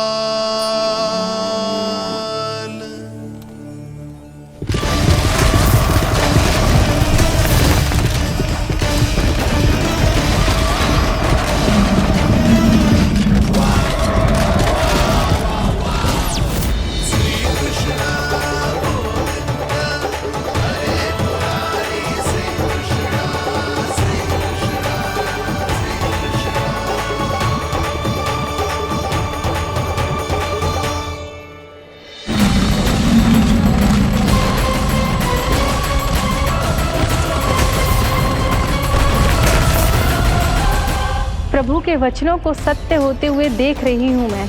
प्रभु के वचनों को सत्य होते हुए देख रही हूँ मैं।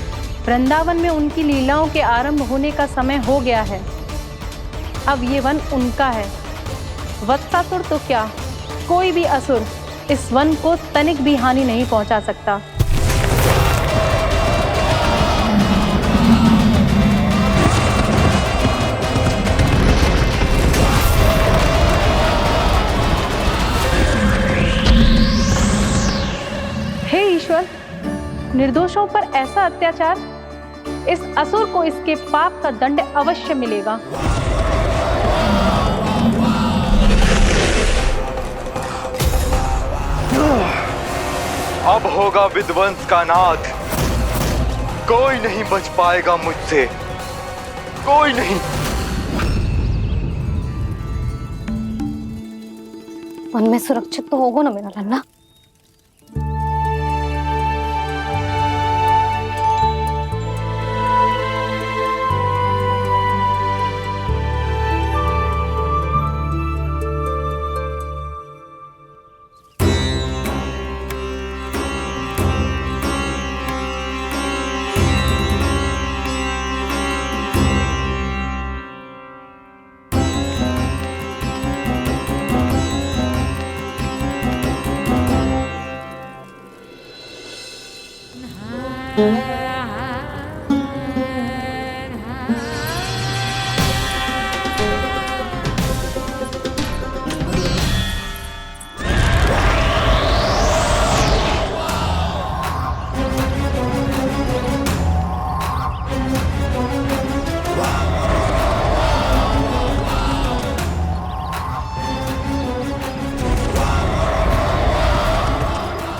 वृंदावन में उनकी लीलाओं के आरंभ होने का समय हो गया है। अब ये वन उनका है। वत्सासुर तो क्या, कोई भी असुर इस वन को तनिक भी हानि नहीं पहुंचा सकता। हे ईश्वर, निर्दोषों पर ऐसा अत्याचार, इस असुर को इसके पाप का दंड अवश्य मिलेगा। अब होगा विध्वंस का नाद, कोई नहीं बच पाएगा मुझसे, कोई नहीं। वन में सुरक्षित तो होगा ना मेरा लल्ला।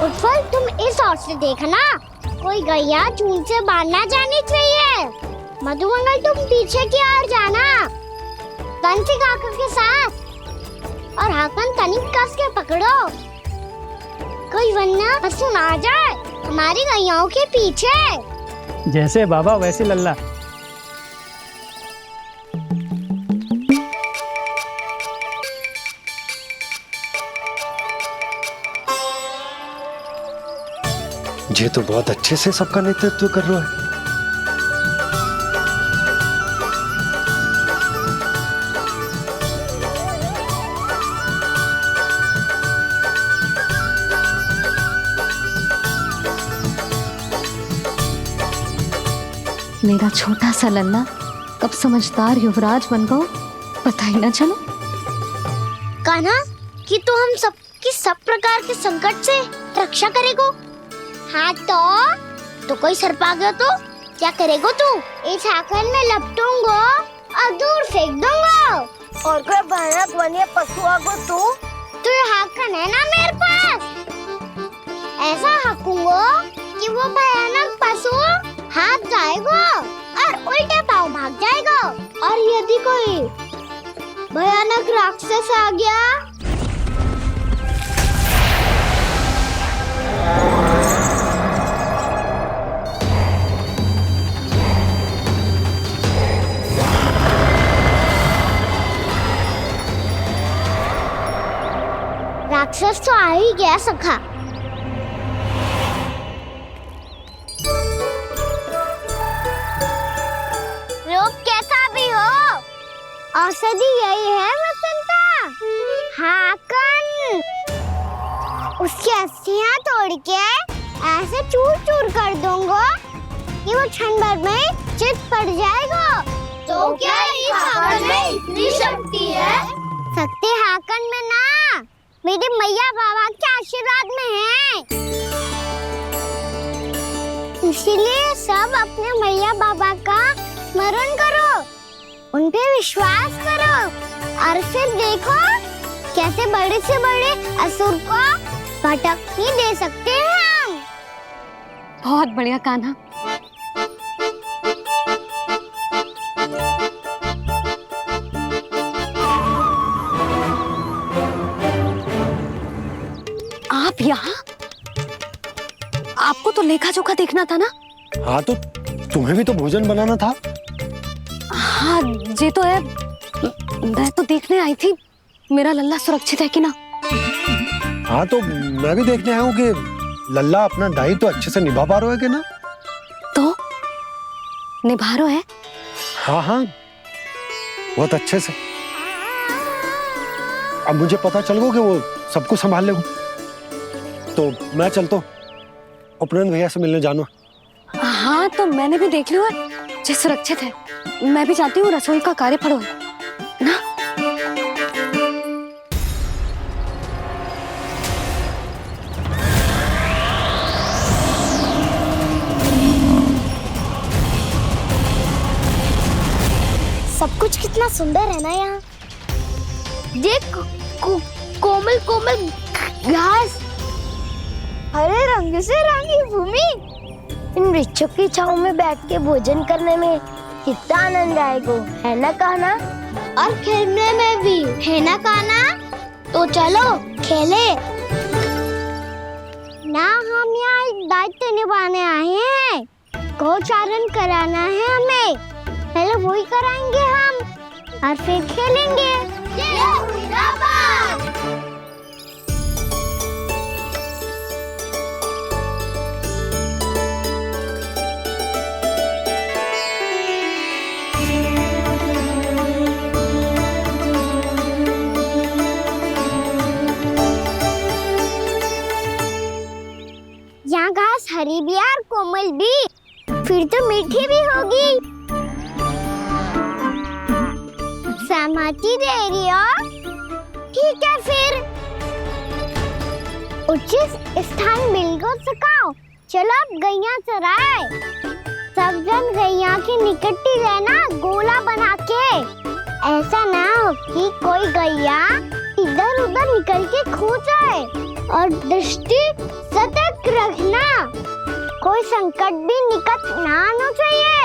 उत्पल, तुम इस ओर से देखना, कोई गैया चून से बाहर ना जानी चाहिए। मधुमंगल, तुम पीछे की ओर जाना, कंसी काका के साथ, और हाकन तनिक कस के पकड़ो, कोई वरना पशु ना जाए हमारी गैयाओं के पीछे। जैसे बाबा वैसे लल्ला। ये तो बहुत अच्छे से सबका नेतृत्व कर रहा है। मेरा छोटा सा लल्ला कब समझदार युवराज बन गो पता ही ना चलो। कान्हा, कि तू हम सब प्रकार के संकट से रक्षा करेगो। हाँ तो कोई सर्प आ गया तो क्या करेगो तू? इस हाकन में लपटूंगो और दूर फेंक दूंगा। और कोई भयानक वन्य पशु आगो तो ये हाकन है ना मेरे पास, ऐसा हाकूंगो कि वो भयानक पशु हाथ जाएगा और उल्टे पाँव भाग जाएगा। और यदि कोई भयानक राक्षस आ गया राक्षस तो आ ही गया सखा। रोग कैसा भी हो, औषधि यही है वसंता। हाकन उसकी अस्थियां तोड़ के ऐसे चूर चूर कर दूंगा कि वो क्षण भर में चित पड़ जाएगा। तो क्या इस हाकन में इतनी शक्ति है? शक्ति हाकन में ना, मेरे मैया बाबा के आशीर्वाद में है। इसीलिए सब अपने मैया बाबा का स्मरण करो, उन पे विश्वास करो और फिर देखो कैसे बड़े से बड़े असुर को भटकने दे सकते हैं हम। बहुत बढ़िया कान्हा। आप यहाँ? आपको तो लेखा जोखा देखना था ना? हाँ तो तुम्हें भी तो भोजन बनाना था। हाँ ये तो है, मैं तो देखने आई थी मेरा लल्ला सुरक्षित है कि ना। हाँ तो मैं भी देखने आया हूँ कि लल्ला अपना दायित्व तो अच्छे से निभा पा रहा है कि ना। तो निभा रहा है? हाँ हाँ बहुत अच्छे से। अब मुझे पता चल गया कि वो सबको संभाल लेगा, तो मैं चलता हूँ, उपनंद भैया से मिलने जाना। हाँ तो मैंने भी देख लिया जो सुरक्षित है। मैं भी चाहती हूँ रसोई का कार्य पड़ो ना। सब कुछ कितना सुंदर है ना यहाँ। देख कोमल कोमल घास, हरे रंग से रंगी भूमि, इन वृक्षों की छांव में बैठ के भोजन करने में कितना आनंद आएगा, है ना कान्हा? और खेलने में भी, है ना कान्हा? तो चलो खेले। ना हम यहाँ एक दायित्व निभाने आए हैं, गोचारण कराना है हमें। पहले वही कराएंगे हम और फिर खेलेंगे। यहाँ घास हरी भी और कोमल भी, फिर तो मीठी भी होगी। सहमति दे रही हो? ठीक है फिर उचित स्थान बिल्कुल सुखाओ। चलो अब गैया चराए। सब जन गैया के निकट ही रहना, गोला बना के। ऐसा ना हो कि कोई गैया इधर उधर निकल के खो जाए। और दृष्टि सतर्क रखना, कोई संकट भी निकट ना आना चाहिए।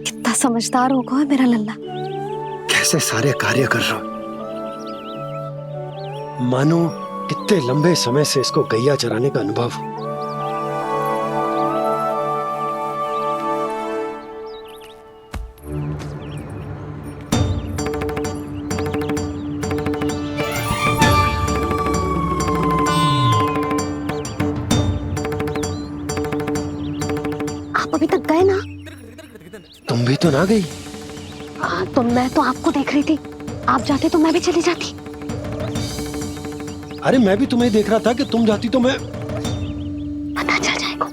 कितना समझदार होगा मेरा लल्ला। कैसे सारे कार्य कर रहा हूं, मानो कितने लंबे समय से इसको गैया चराने का अनुभव हो। अभी तक गए ना? तुम भी तो ना गई। तो मैं तो आपको देख रही थी, आप जाते तो मैं भी चली जाती। अरे मैं भी तुम्हें देख रहा था कि तुम जाती तो मैं। पता चल जाएगा।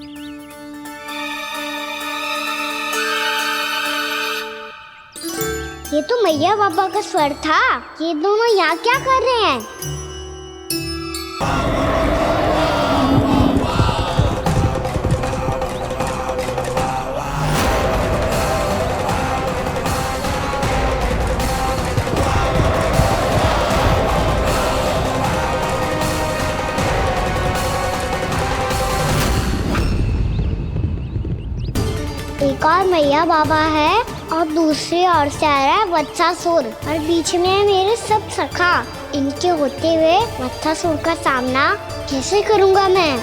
ये तो मैया बाबा का स्वर था। ये दोनों यहाँ क्या कर रहे हैं? एक और मैया बाबा है और दूसरी ओर से आ रहा है वत्सासुर, और बीच में है मेरे सब सखा। इनके होते हुए वत्सासुर का सामना कैसे करूंगा मैं?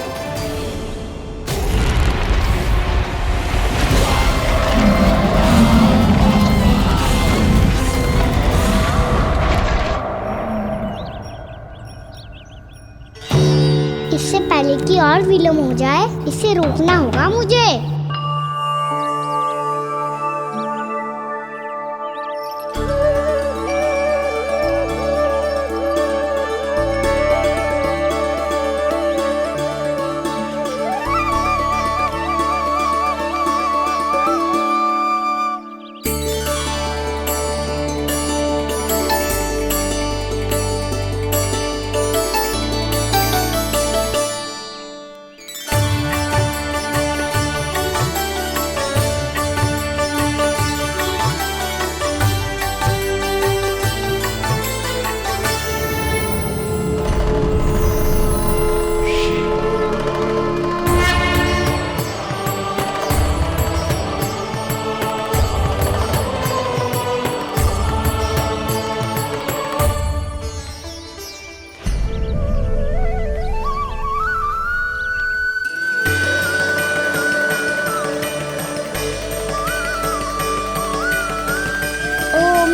इससे पहले कि और विलम्ब हो जाए, इसे रोकना होगा मुझे।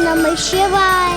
नमः शिवाय।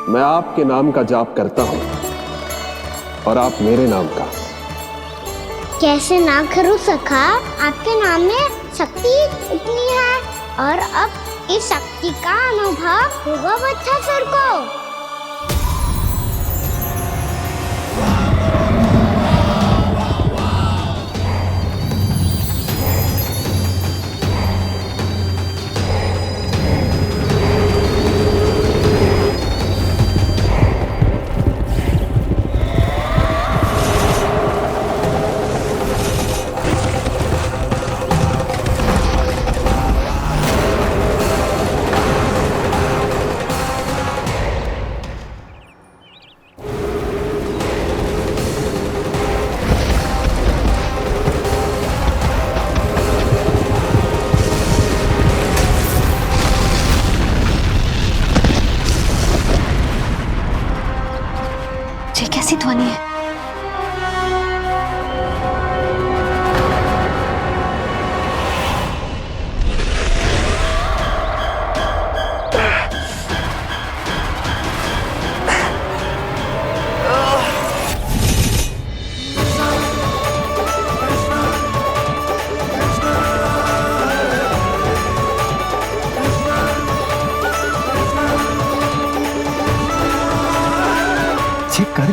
मैं आपके नाम का जाप करता हूं और आप मेरे नाम का। कैसे ना करूं सखा, आपके नाम में शक्ति इतनी है, और अब इस शक्ति का अनुभव होगा वत्सासुर को।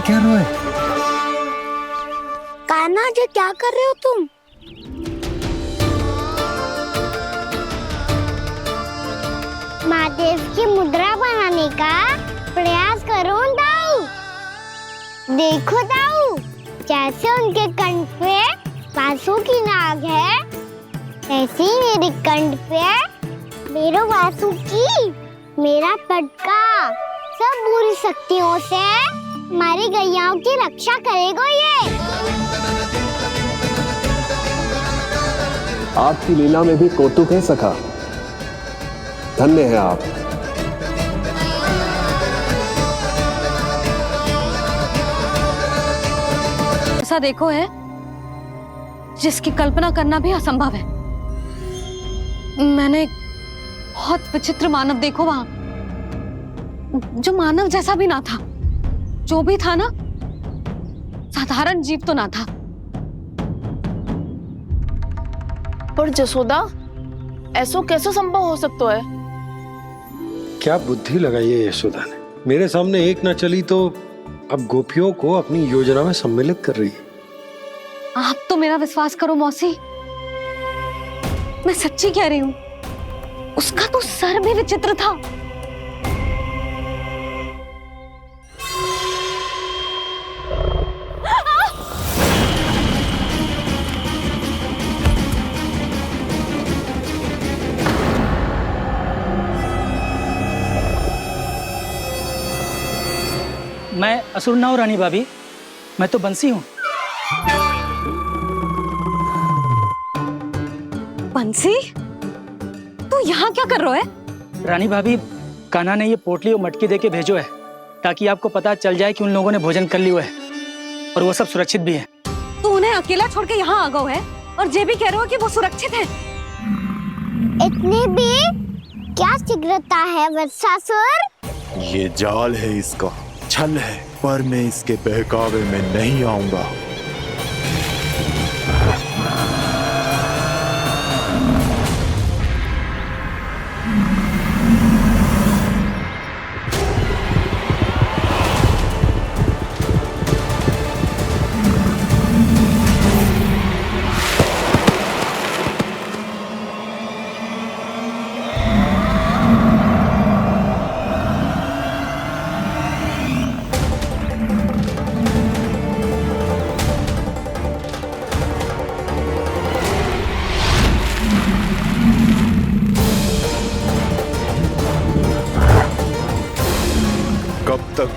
क्या रोए? कान्हा जी क्या कर रहे हो तुम? महादेव की मुद्रा बनाने का प्रयास करो दाऊ। देखो दाऊ, जैसे उनके कंठ पे वासु की नाग है, ऐसे ही मेरे कंठ पे मेरे वासु की मेरा पटका सब बुरी शक्तियों से हमारी गैयाओं की रक्षा करेगा ये। आपकी लीला में भी कौतुक है सखा, धन्य है आप। ऐसा देखो है जिसकी कल्पना करना भी असंभव है। मैंने एक बहुत विचित्र मानव देखो वहां, जो मानव जैसा भी ना था, जो भी था ना साधारण जीव तो ना था। पर जसोदा, ऐसा कैसे संभव हो सकता है? क्या बुद्धि लगाई है यशोदा ने। मेरे सामने एक ना चली तो अब गोपियों को अपनी योजना में सम्मिलित कर रही है। आप तो मेरा विश्वास करो मौसी, मैं सच्ची कह रही हूं, उसका तो सर भी विचित्र था। मैं असुर ना हूं रानी भाभी, मैं तो बंसी हूं। बंसी, तू यहाँ क्या कर रहा है? रानी भाभी, कान्हा ने ये पोटली और मटकी देके भेजो है ताकि आपको पता चल जाए कि उन लोगों ने भोजन कर लिया है और वो सब सुरक्षित भी है। तू उन्हें अकेला छोड़ के यहाँ आ गया है और ये भी कह रहे हो कि वो सुरक्षित है। इतने भी क्या शीघ्रता है वत्सासुर? ये जाल है, इसका छल है, पर मैं इसके बहकावे में नहीं आऊंगा।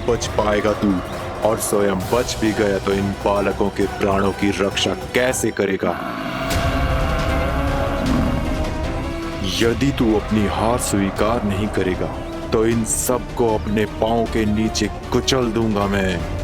बच पाएगा तू? और स्वयं बच भी गया तो इन बालकों के प्राणों की रक्षा कैसे करेगा? यदि तू अपनी हार स्वीकार नहीं करेगा तो इन सबको अपने पांव के नीचे कुचल दूंगा मैं।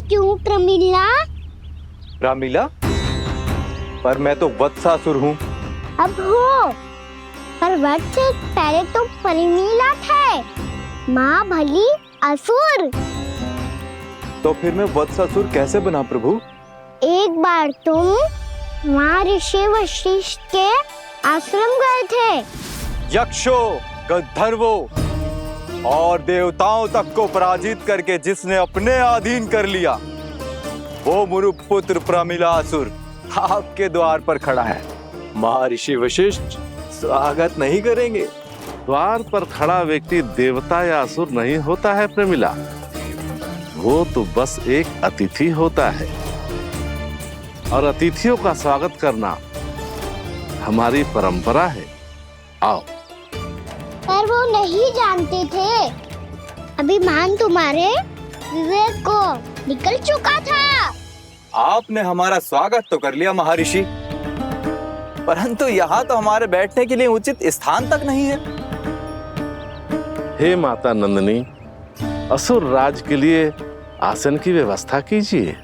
क्यों प्रमिला? रामीला, पर मैं तो वत्सासुर हूँ। अब हो, पर वत्स से पहले तो परिमीला थे, माँ भली असुर। तो फिर मैं वत्सासुर कैसे बना प्रभु? एक बार तुम वहाँ ऋषि वशिष्ठ के आश्रम गए थे। यक्षो, गंधर्वों और देवताओं तक को पराजित करके जिसने अपने अधीन कर लिया, वो मुरुपुत्र प्रमिलासुर आपके द्वार पर खड़ा है। महर्षि वशिष्ठ स्वागत नहीं करेंगे? द्वार पर खड़ा व्यक्ति देवता या असुर नहीं होता है प्रमिला, वो तो बस एक अतिथि होता है। और अतिथियों का स्वागत करना हमारी परंपरा है। आओ। पर वो नहीं जानते थे। अभिमान तुम्हारे विवेक को निकल चुका था। आपने हमारा स्वागत तो कर लिया महर्षि, परंतु यहाँ तो हमारे बैठने के लिए उचित स्थान तक नहीं है। हे माता नंदिनी, असुर राज के लिए आसन की व्यवस्था कीजिए।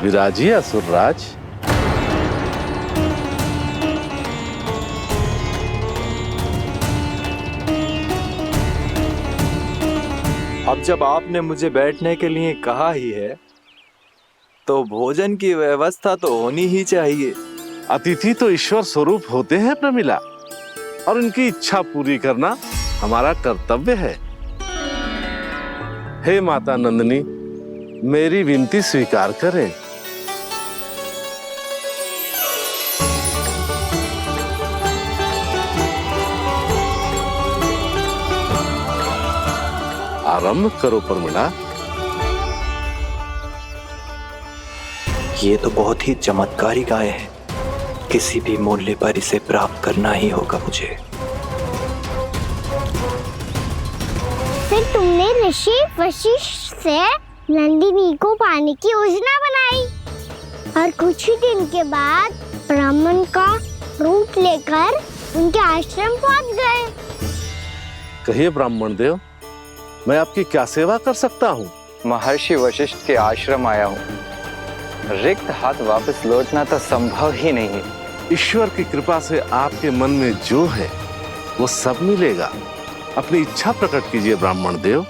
विराजिए असुर राज। अब जब आपने मुझे बैठने के लिए कहा ही है, तो भोजन की व्यवस्था तो होनी ही चाहिए। अतिथि तो ईश्वर स्वरूप होते हैं प्रमिला, और उनकी इच्छा पूरी करना हमारा कर्तव्य है। हे माता नंदिनी, मेरी विनती स्वीकार करें। आरंभ करो प्रमिला। ये तो बहुत ही चमत्कारी गाय है, किसी भी मूल्य पर इसे प्राप्त करना ही होगा मुझे। फिर तुमने ऋषि वशिष्ठ से नंदिनी को पाने की योजना बनाई और कुछ ही दिन के बाद ब्राह्मण का रूप लेकर उनके आश्रम पहुंच गए। कहिए ब्राह्मण देव, मैं आपकी क्या सेवा कर सकता हूँ? महर्षि वशिष्ठ के आश्रम आया हूँ। रिक्त हाथ वापस लौटना तो संभव ही नहीं है। ईश्वर की कृपा से आपके मन में जो है वो सब मिलेगा। अपनी इच्छा प्रकट कीजिए ब्राह्मण देव।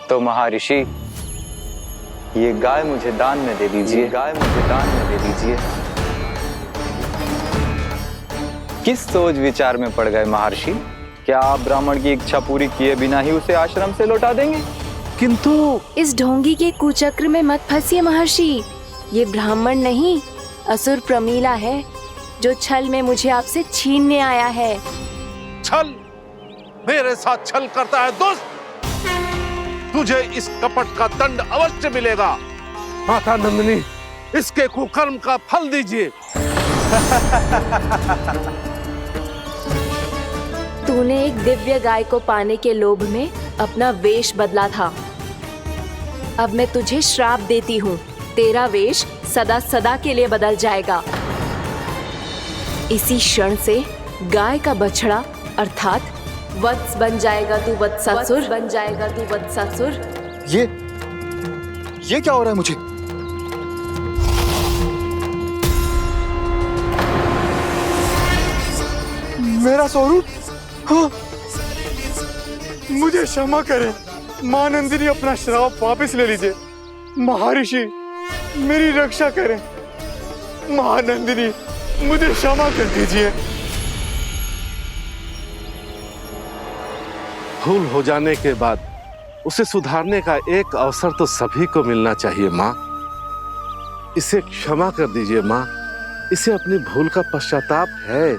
तो महर्षि, ये गाय मुझे दान में दे दीजिए। गाय मुझे दान में दे दीजिए। किस सोच विचार में पड़ गए महर्षि? क्या आप ब्राह्मण की इच्छा पूरी किए बिना ही उसे आश्रम से लौटा देंगे? किंतु इस ढोंगी के कुचक्र में मत फंसिए महर्षि। ये ब्राह्मण नहीं, असुर प्रमीला है, जो छल में मुझे आपसे छीनने आया है। छल? मेरे साथ छल करता है दुष्ट? तुझे इस कपट का दंड अवश्य मिलेगा। माता नंदिनी, इसके कुकर्म का फल दीजिए। तूने एक दिव्य गाय को पाने के लोभ में अपना वेश बदला था। अब मैं तुझे श्राप देती हूँ, तेरा वेश सदा सदा के लिए बदल जाएगा। इसी क्षण से गाय का बछड़ा अर्थात वत्स बन जाएगा तू वत्सासुर। बन जाएगा तू वत्सासुर। ये क्या हो रहा है मुझे? मेरा स्वरूप? हाँ। मुझे क्षमा करें मां नंदिनी, अपना श्राप वापस ले लीजिए। महर्षि, मेरी रक्षा करें। मां नंदिनी, मुझे क्षमा कर दीजिए। भूल हो जाने के बाद उसे सुधारने का एक अवसर तो सभी को मिलना चाहिए माँ। इसे क्षमा कर दीजिए माँ। इसे अपनी भूल का पश्चाताप है।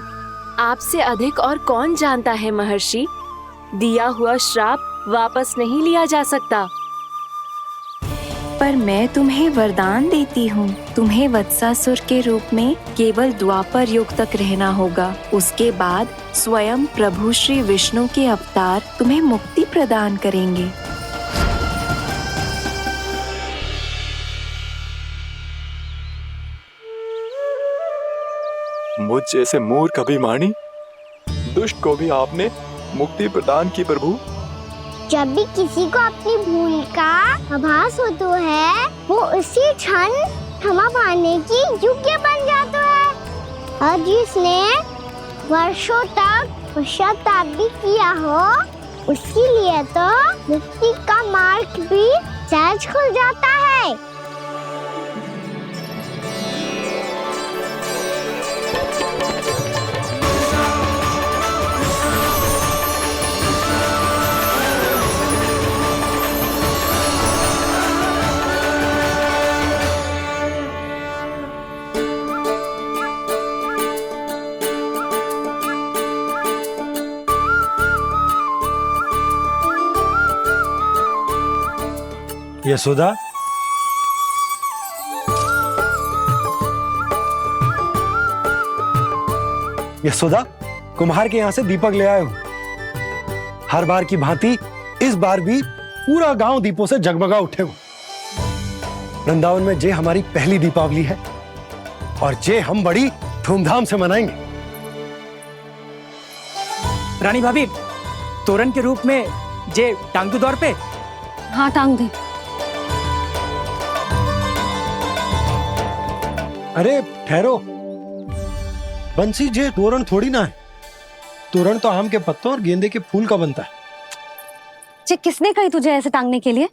आपसे अधिक और कौन जानता है महर्षि, दिया हुआ श्राप वापस नहीं लिया जा सकता। पर मैं तुम्हें वरदान देती हूँ, तुम्हें वत्सासुर के रूप में केवल द्वापर युग तक रहना होगा। उसके बाद स्वयं प्रभु श्री विष्णु के अवतार तुम्हें मुक्ति प्रदान करेंगे। मुझ जैसे मूर्ख अभिमानी दुष्ट को भी आपने मुक्ति प्रदान की प्रभु। जब भी किसी को अपनी भूल का आभास होता है, वो उसी क्षण क्षमा पाने की योग्य बन जाता है। और जिसने वर्षों तक पश्चाताप भी किया हो, उसके लिए तो मुक्ति का मार्ग भी सहज खुल जाता है। यशोदा, यशोदा, कुम्हार के यहां से दीपक ले आया हूं। हर बार की भांति इस बार भी पूरा गांव दीपों से जगमगा उठे हो। वृंदावन में जे हमारी पहली दीपावली है और जे हम बड़ी धूमधाम से मनाएंगे। रानी भाभी, तोरण के रूप में जे टांग दो द्वार पे। हाँ, टांग दे। अरे ठहरो बंसी, जे तोरण थोड़ी ना है। तोरण तो आम के पत्तों और गेंदे के फूल का बनता है। जे किसने कही तुझे ऐसे टांगने के लिए?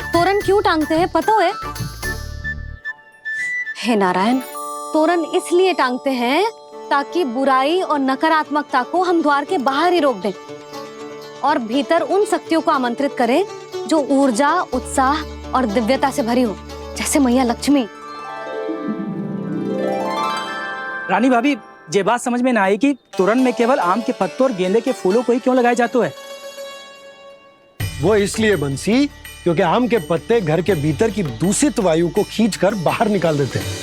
तोरण क्यों टांगते हैं पता है? हे नारायण, तोरण इसलिए टांगते हैं ताकि बुराई और नकारात्मकता को हम द्वार के बाहर ही रोक दें और भीतर उन शक्तियों को आमंत्रित करें जो ऊर्जा, उत्साह और दिव्यता से भरी हो, जैसे मैया लक्ष्मी। रानी भाभी, ये बात समझ में ना आई कि तोरण में केवल आम के पत्तों और गेंदे के फूलों को ही क्यों लगाया जाता है? वो इसलिए बंसी, क्योंकि आम के पत्ते घर के भीतर की दूषित वायु को खींचकर बाहर निकाल देते हैं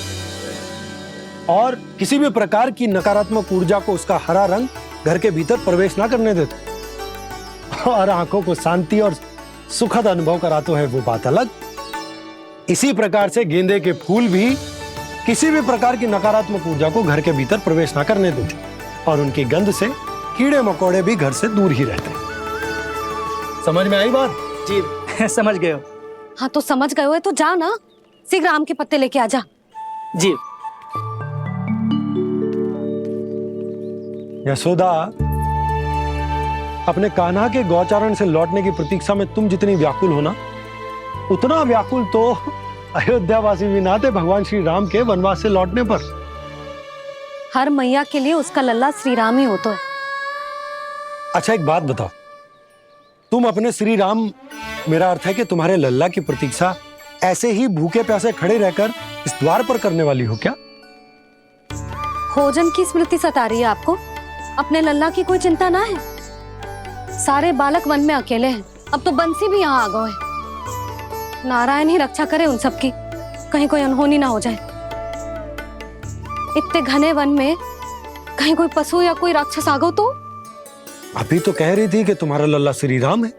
और किसी भी प्रकार की नकारात्मक ऊर्जा को उसका हरा रंग घर के भीतर प्रवेश ना करने देते और आंखों को शांति और सुखद अनुभव कराते है, वो बात अलग। इसी प्रकार से गेंदे के फूल भी किसी भी प्रकार की नकारात्मक ऊर्जा को घर के भीतर प्रवेश ना करने देते और उनकी गंध से कीड़े मकोड़े भी घर से दूर ही रहते हैं। समझ में आई बात? जी समझ गए हो। हाँ, तो समझ गए हो तो जा ना, शीघ्र आम के पत्ते लेके आ जा। जी। यशोदा, अपने कान्हा के गौचारण से लौटने की प्रतीक्षा में तुम जितनी व्याकुल हो ना, उतना व्याकुल तो अयोध्यावासी भी ना थे भगवान श्री राम के वनवास से लौटने पर। हर मैया के लिए उसका लल्ला श्री राम ही होता है। अच्छा, एक बात बताओ, तुम अपने श्री राम, मेरा अर्थ है कि तुम्हारे लल्ला की प्रतीक्षा ऐसे ही भूखे प्यासे खड़े रहकर इस द्वार पर करने वाली हो क्या? भोजन की स्मृति सता रही है आपको? अपने लल्ला की कोई चिंता ना है। सारे बालक वन में अकेले हैं, अब तो बंसी भी यहाँ आ गए हैं। नारायण ही रक्षा करे उन सबकी, कहीं कोई अनहोनी ना हो जाए। इतने घने वन में कहीं कोई पशु या कोई राक्षस आ गो तो? अभी तो कह रही थी कि तुम्हारा लल्ला श्री राम है।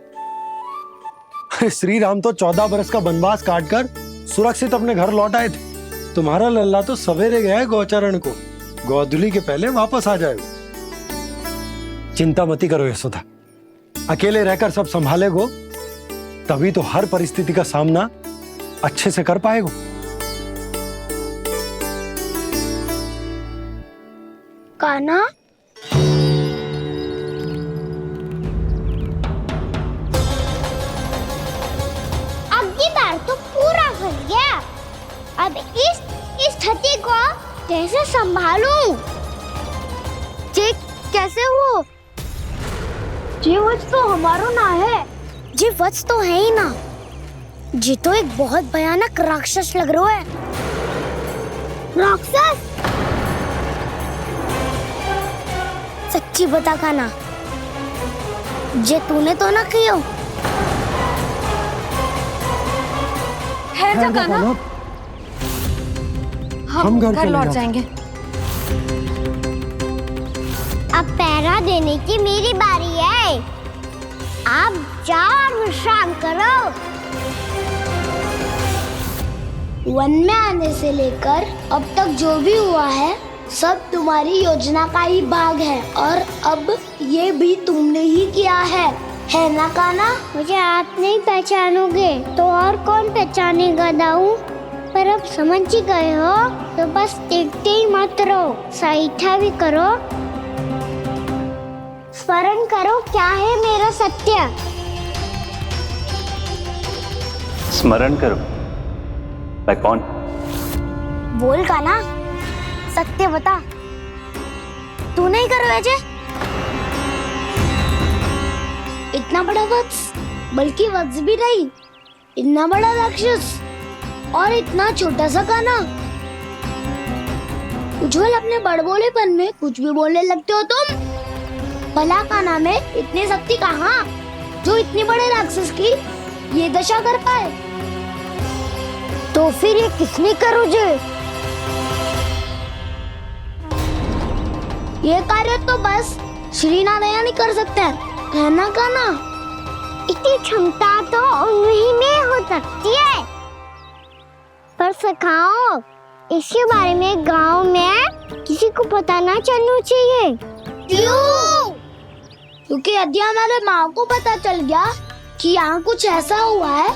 अरे श्री राम तो 14 बरस का वनवास काटकर सुरक्षित अपने घर लौट आए थे। तुम्हारा लल्ला तो सवेरे गया है गौचरण को, गोधूली के पहले वापस आ जाएगा। चिंता मती करो यशोदा, अकेले रहकर सब संभालेगो तभी तो हर परिस्थिति का सामना अच्छे से कर पाएगो। कान्हा, अब की बार तो पूरा फंस गया। अब इस स्थिति को कैसे संभालूं? जी कैसे हो? जी वच तो हमारो ना है। जी वच तो है ही ना। जी तो एक बहुत भयानक राक्षस लग रहा है। राक्षस? सच्ची बता कान्हा, जे तूने तो ना कियो? है जा कान्हा, हम घर लौट जाएंगे। अब पहरा देने की मेरी बारी है। आप जाओ और विश्राम करो। वन में आने से लेकर अब तक जो भी हुआ है सब तुम्हारी योजना का ही भाग है और अब ये भी तुमने ही किया है ना कान्हा? मुझे आप नहीं पहचानोगे तो और कौन पहचानेगा दाऊ? पर अब समझ ही गए हो तो बस देखते ही मत रहो, सहीठा भी करो। स्मरण करो क्या है मेरा सत्य। स्मरण करो? मैं कौन? बोल कान्हा, सत्य बता। तू नहीं करो अजय? इतना बड़ा वत्स, बल्कि वत्स भी नहीं, इतना बड़ा राक्षस और इतना छोटा सा कान्हा। उज्जवल अपने बड़बोलेपन में कुछ भी बोलने लगते हो तुम। भला कान्हा में इतनी शक्ति कहाँ जो इतने बड़े राक्षस की ये दशा कर पाए, तो फिर ये किसने करो जे? ये कार्य तो बस श्री नारायण ही कर सकते हैं, है ना कान्हा? इतनी क्षमता तो उन्हीं में हो सकती है, पर सखाओ इसके बारे में गांव में किसी को पता ना चलना चाहिए। क्यों? क्योंकि यदि हमारे माँ को पता चल गया कि यहाँ कुछ ऐसा हुआ है,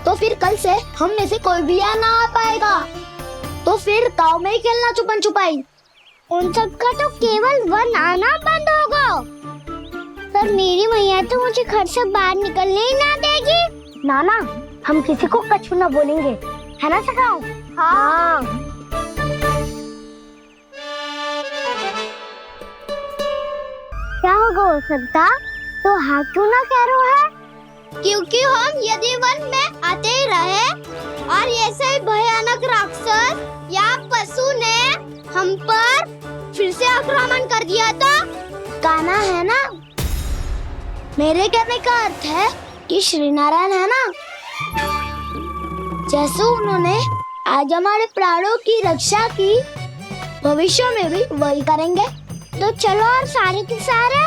तो फिर कल से हम में से कोई भी यहाँ ना आ पाएगा, तो फिर गांव में ही खेलना छुपन छुपाई। उन सब का तो केवल वन आना बंद होगा, पर मेरी मैया तो मुझे घर से बाहर निकलने ही ना देगी। नाना, हम किसी को कछु ना बोलेंगे, है ना सखाओ? हाँ। क्या होगा हो सकता? तो हाँ क्यों ना कह रहा है? क्योंकि हम यदि वन में आते ही रहे और ऐसे भयानक राक्षस या पशु ने हम पर फिर से आक्रमण कर दिया तो कान्हा, है ना? मेरे कहने का अर्थ है कि श्री नारायण है ना, जैसे उन्होंने आज हमारे प्राणों की रक्षा की, भविष्य में भी वही करेंगे। तो चलो और सारे के सारे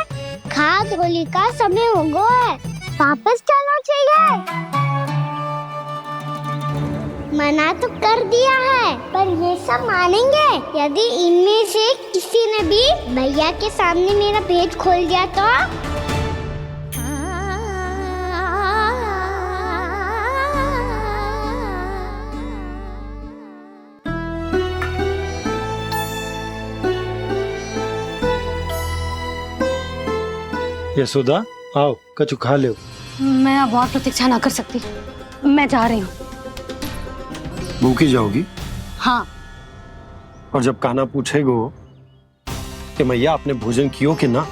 खाद होली का समय हो गया है, वापस चलना चाहिए। मना तो कर दिया है, पर ये सब मानेंगे यदि इनमें से किसी ने भी भैया के सामने मेरा भेद खोल दिया तो? यशोदा, आओ कछु खा लो। मैं अब और प्रतीक्षा ना कर सकती, मैं जा रही हूँ। भूखी जाओगी? हाँ। और जब कान्हा पूछेगो कि मैया आपने भोजन कियो कि ना,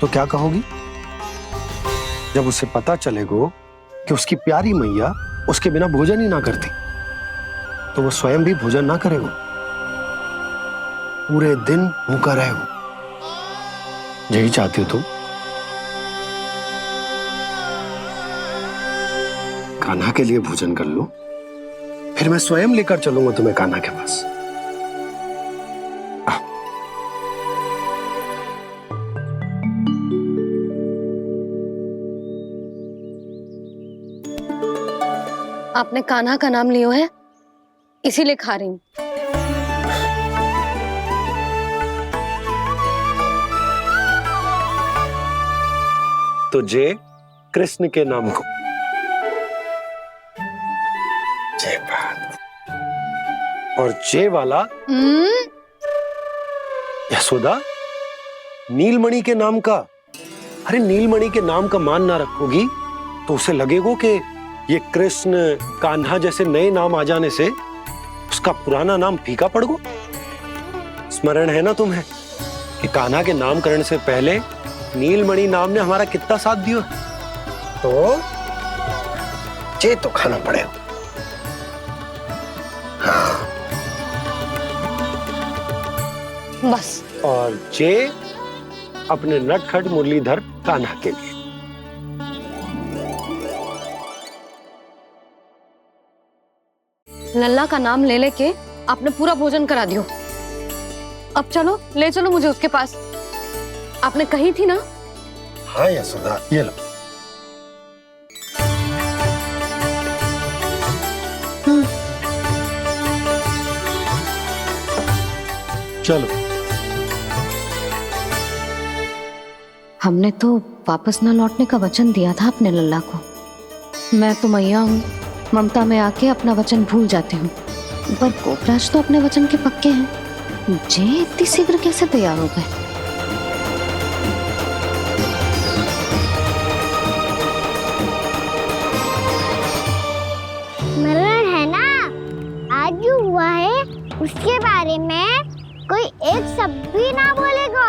तो क्या कहोगी? जब उसे पता चलेगो कि उसकी प्यारी मैया उसके बिना भोजन ही ना करती, तो वो स्वयं भी भोजन ना करेगो, पूरे दिन भूखा रहेगो। यही चाहती हो तुम? कान्हा के लिए भोजन कर लो, फिर मैं स्वयं लेकर चलूंगा तुम्हें कान्हा के पास। आपने कान्हा का नाम लियो है, इसीलिए खा रही हूँ। तो जय कृष्ण के नाम को। जय बात। और जय वाला यशोदा, नीलमणि के नाम का। अरे नीलमणि के नाम का मान ना रखोगी तो उसे लगेगा कि ये कृष्ण कान्हा जैसे नए नाम आ जाने से उसका पुराना नाम फीका पड़ गो। स्मरण है ना तुम्हें कि कान्हा के नामकरण से पहले नीलमणि नाम ने हमारा कितना साथ दिया? तो जे तो खाना पड़ेगा। हाँ। बस। और जे अपने नटखट मुरलीधर कान्हा के लिए। लल्ला का नाम ले लेके आपने पूरा भोजन करा दियो। अब चलो, ले चलो मुझे उसके पास। आपने कही थी ना? हाँ यशोदा, ये लो। चलो। हमने तो वापस ना लौटने का वचन दिया था अपने लल्ला को। मैं तो मैया हूँ, ममता में आके अपना वचन भूल जाती हूँ, पर गोपराज तो अपने वचन के पक्के हैं। जे इतनी शीघ्र कैसे तैयार हो गए? मरण है ना, आज जो हुआ है उसके बारे में कोई एक शब्द भी ना बोलेगा।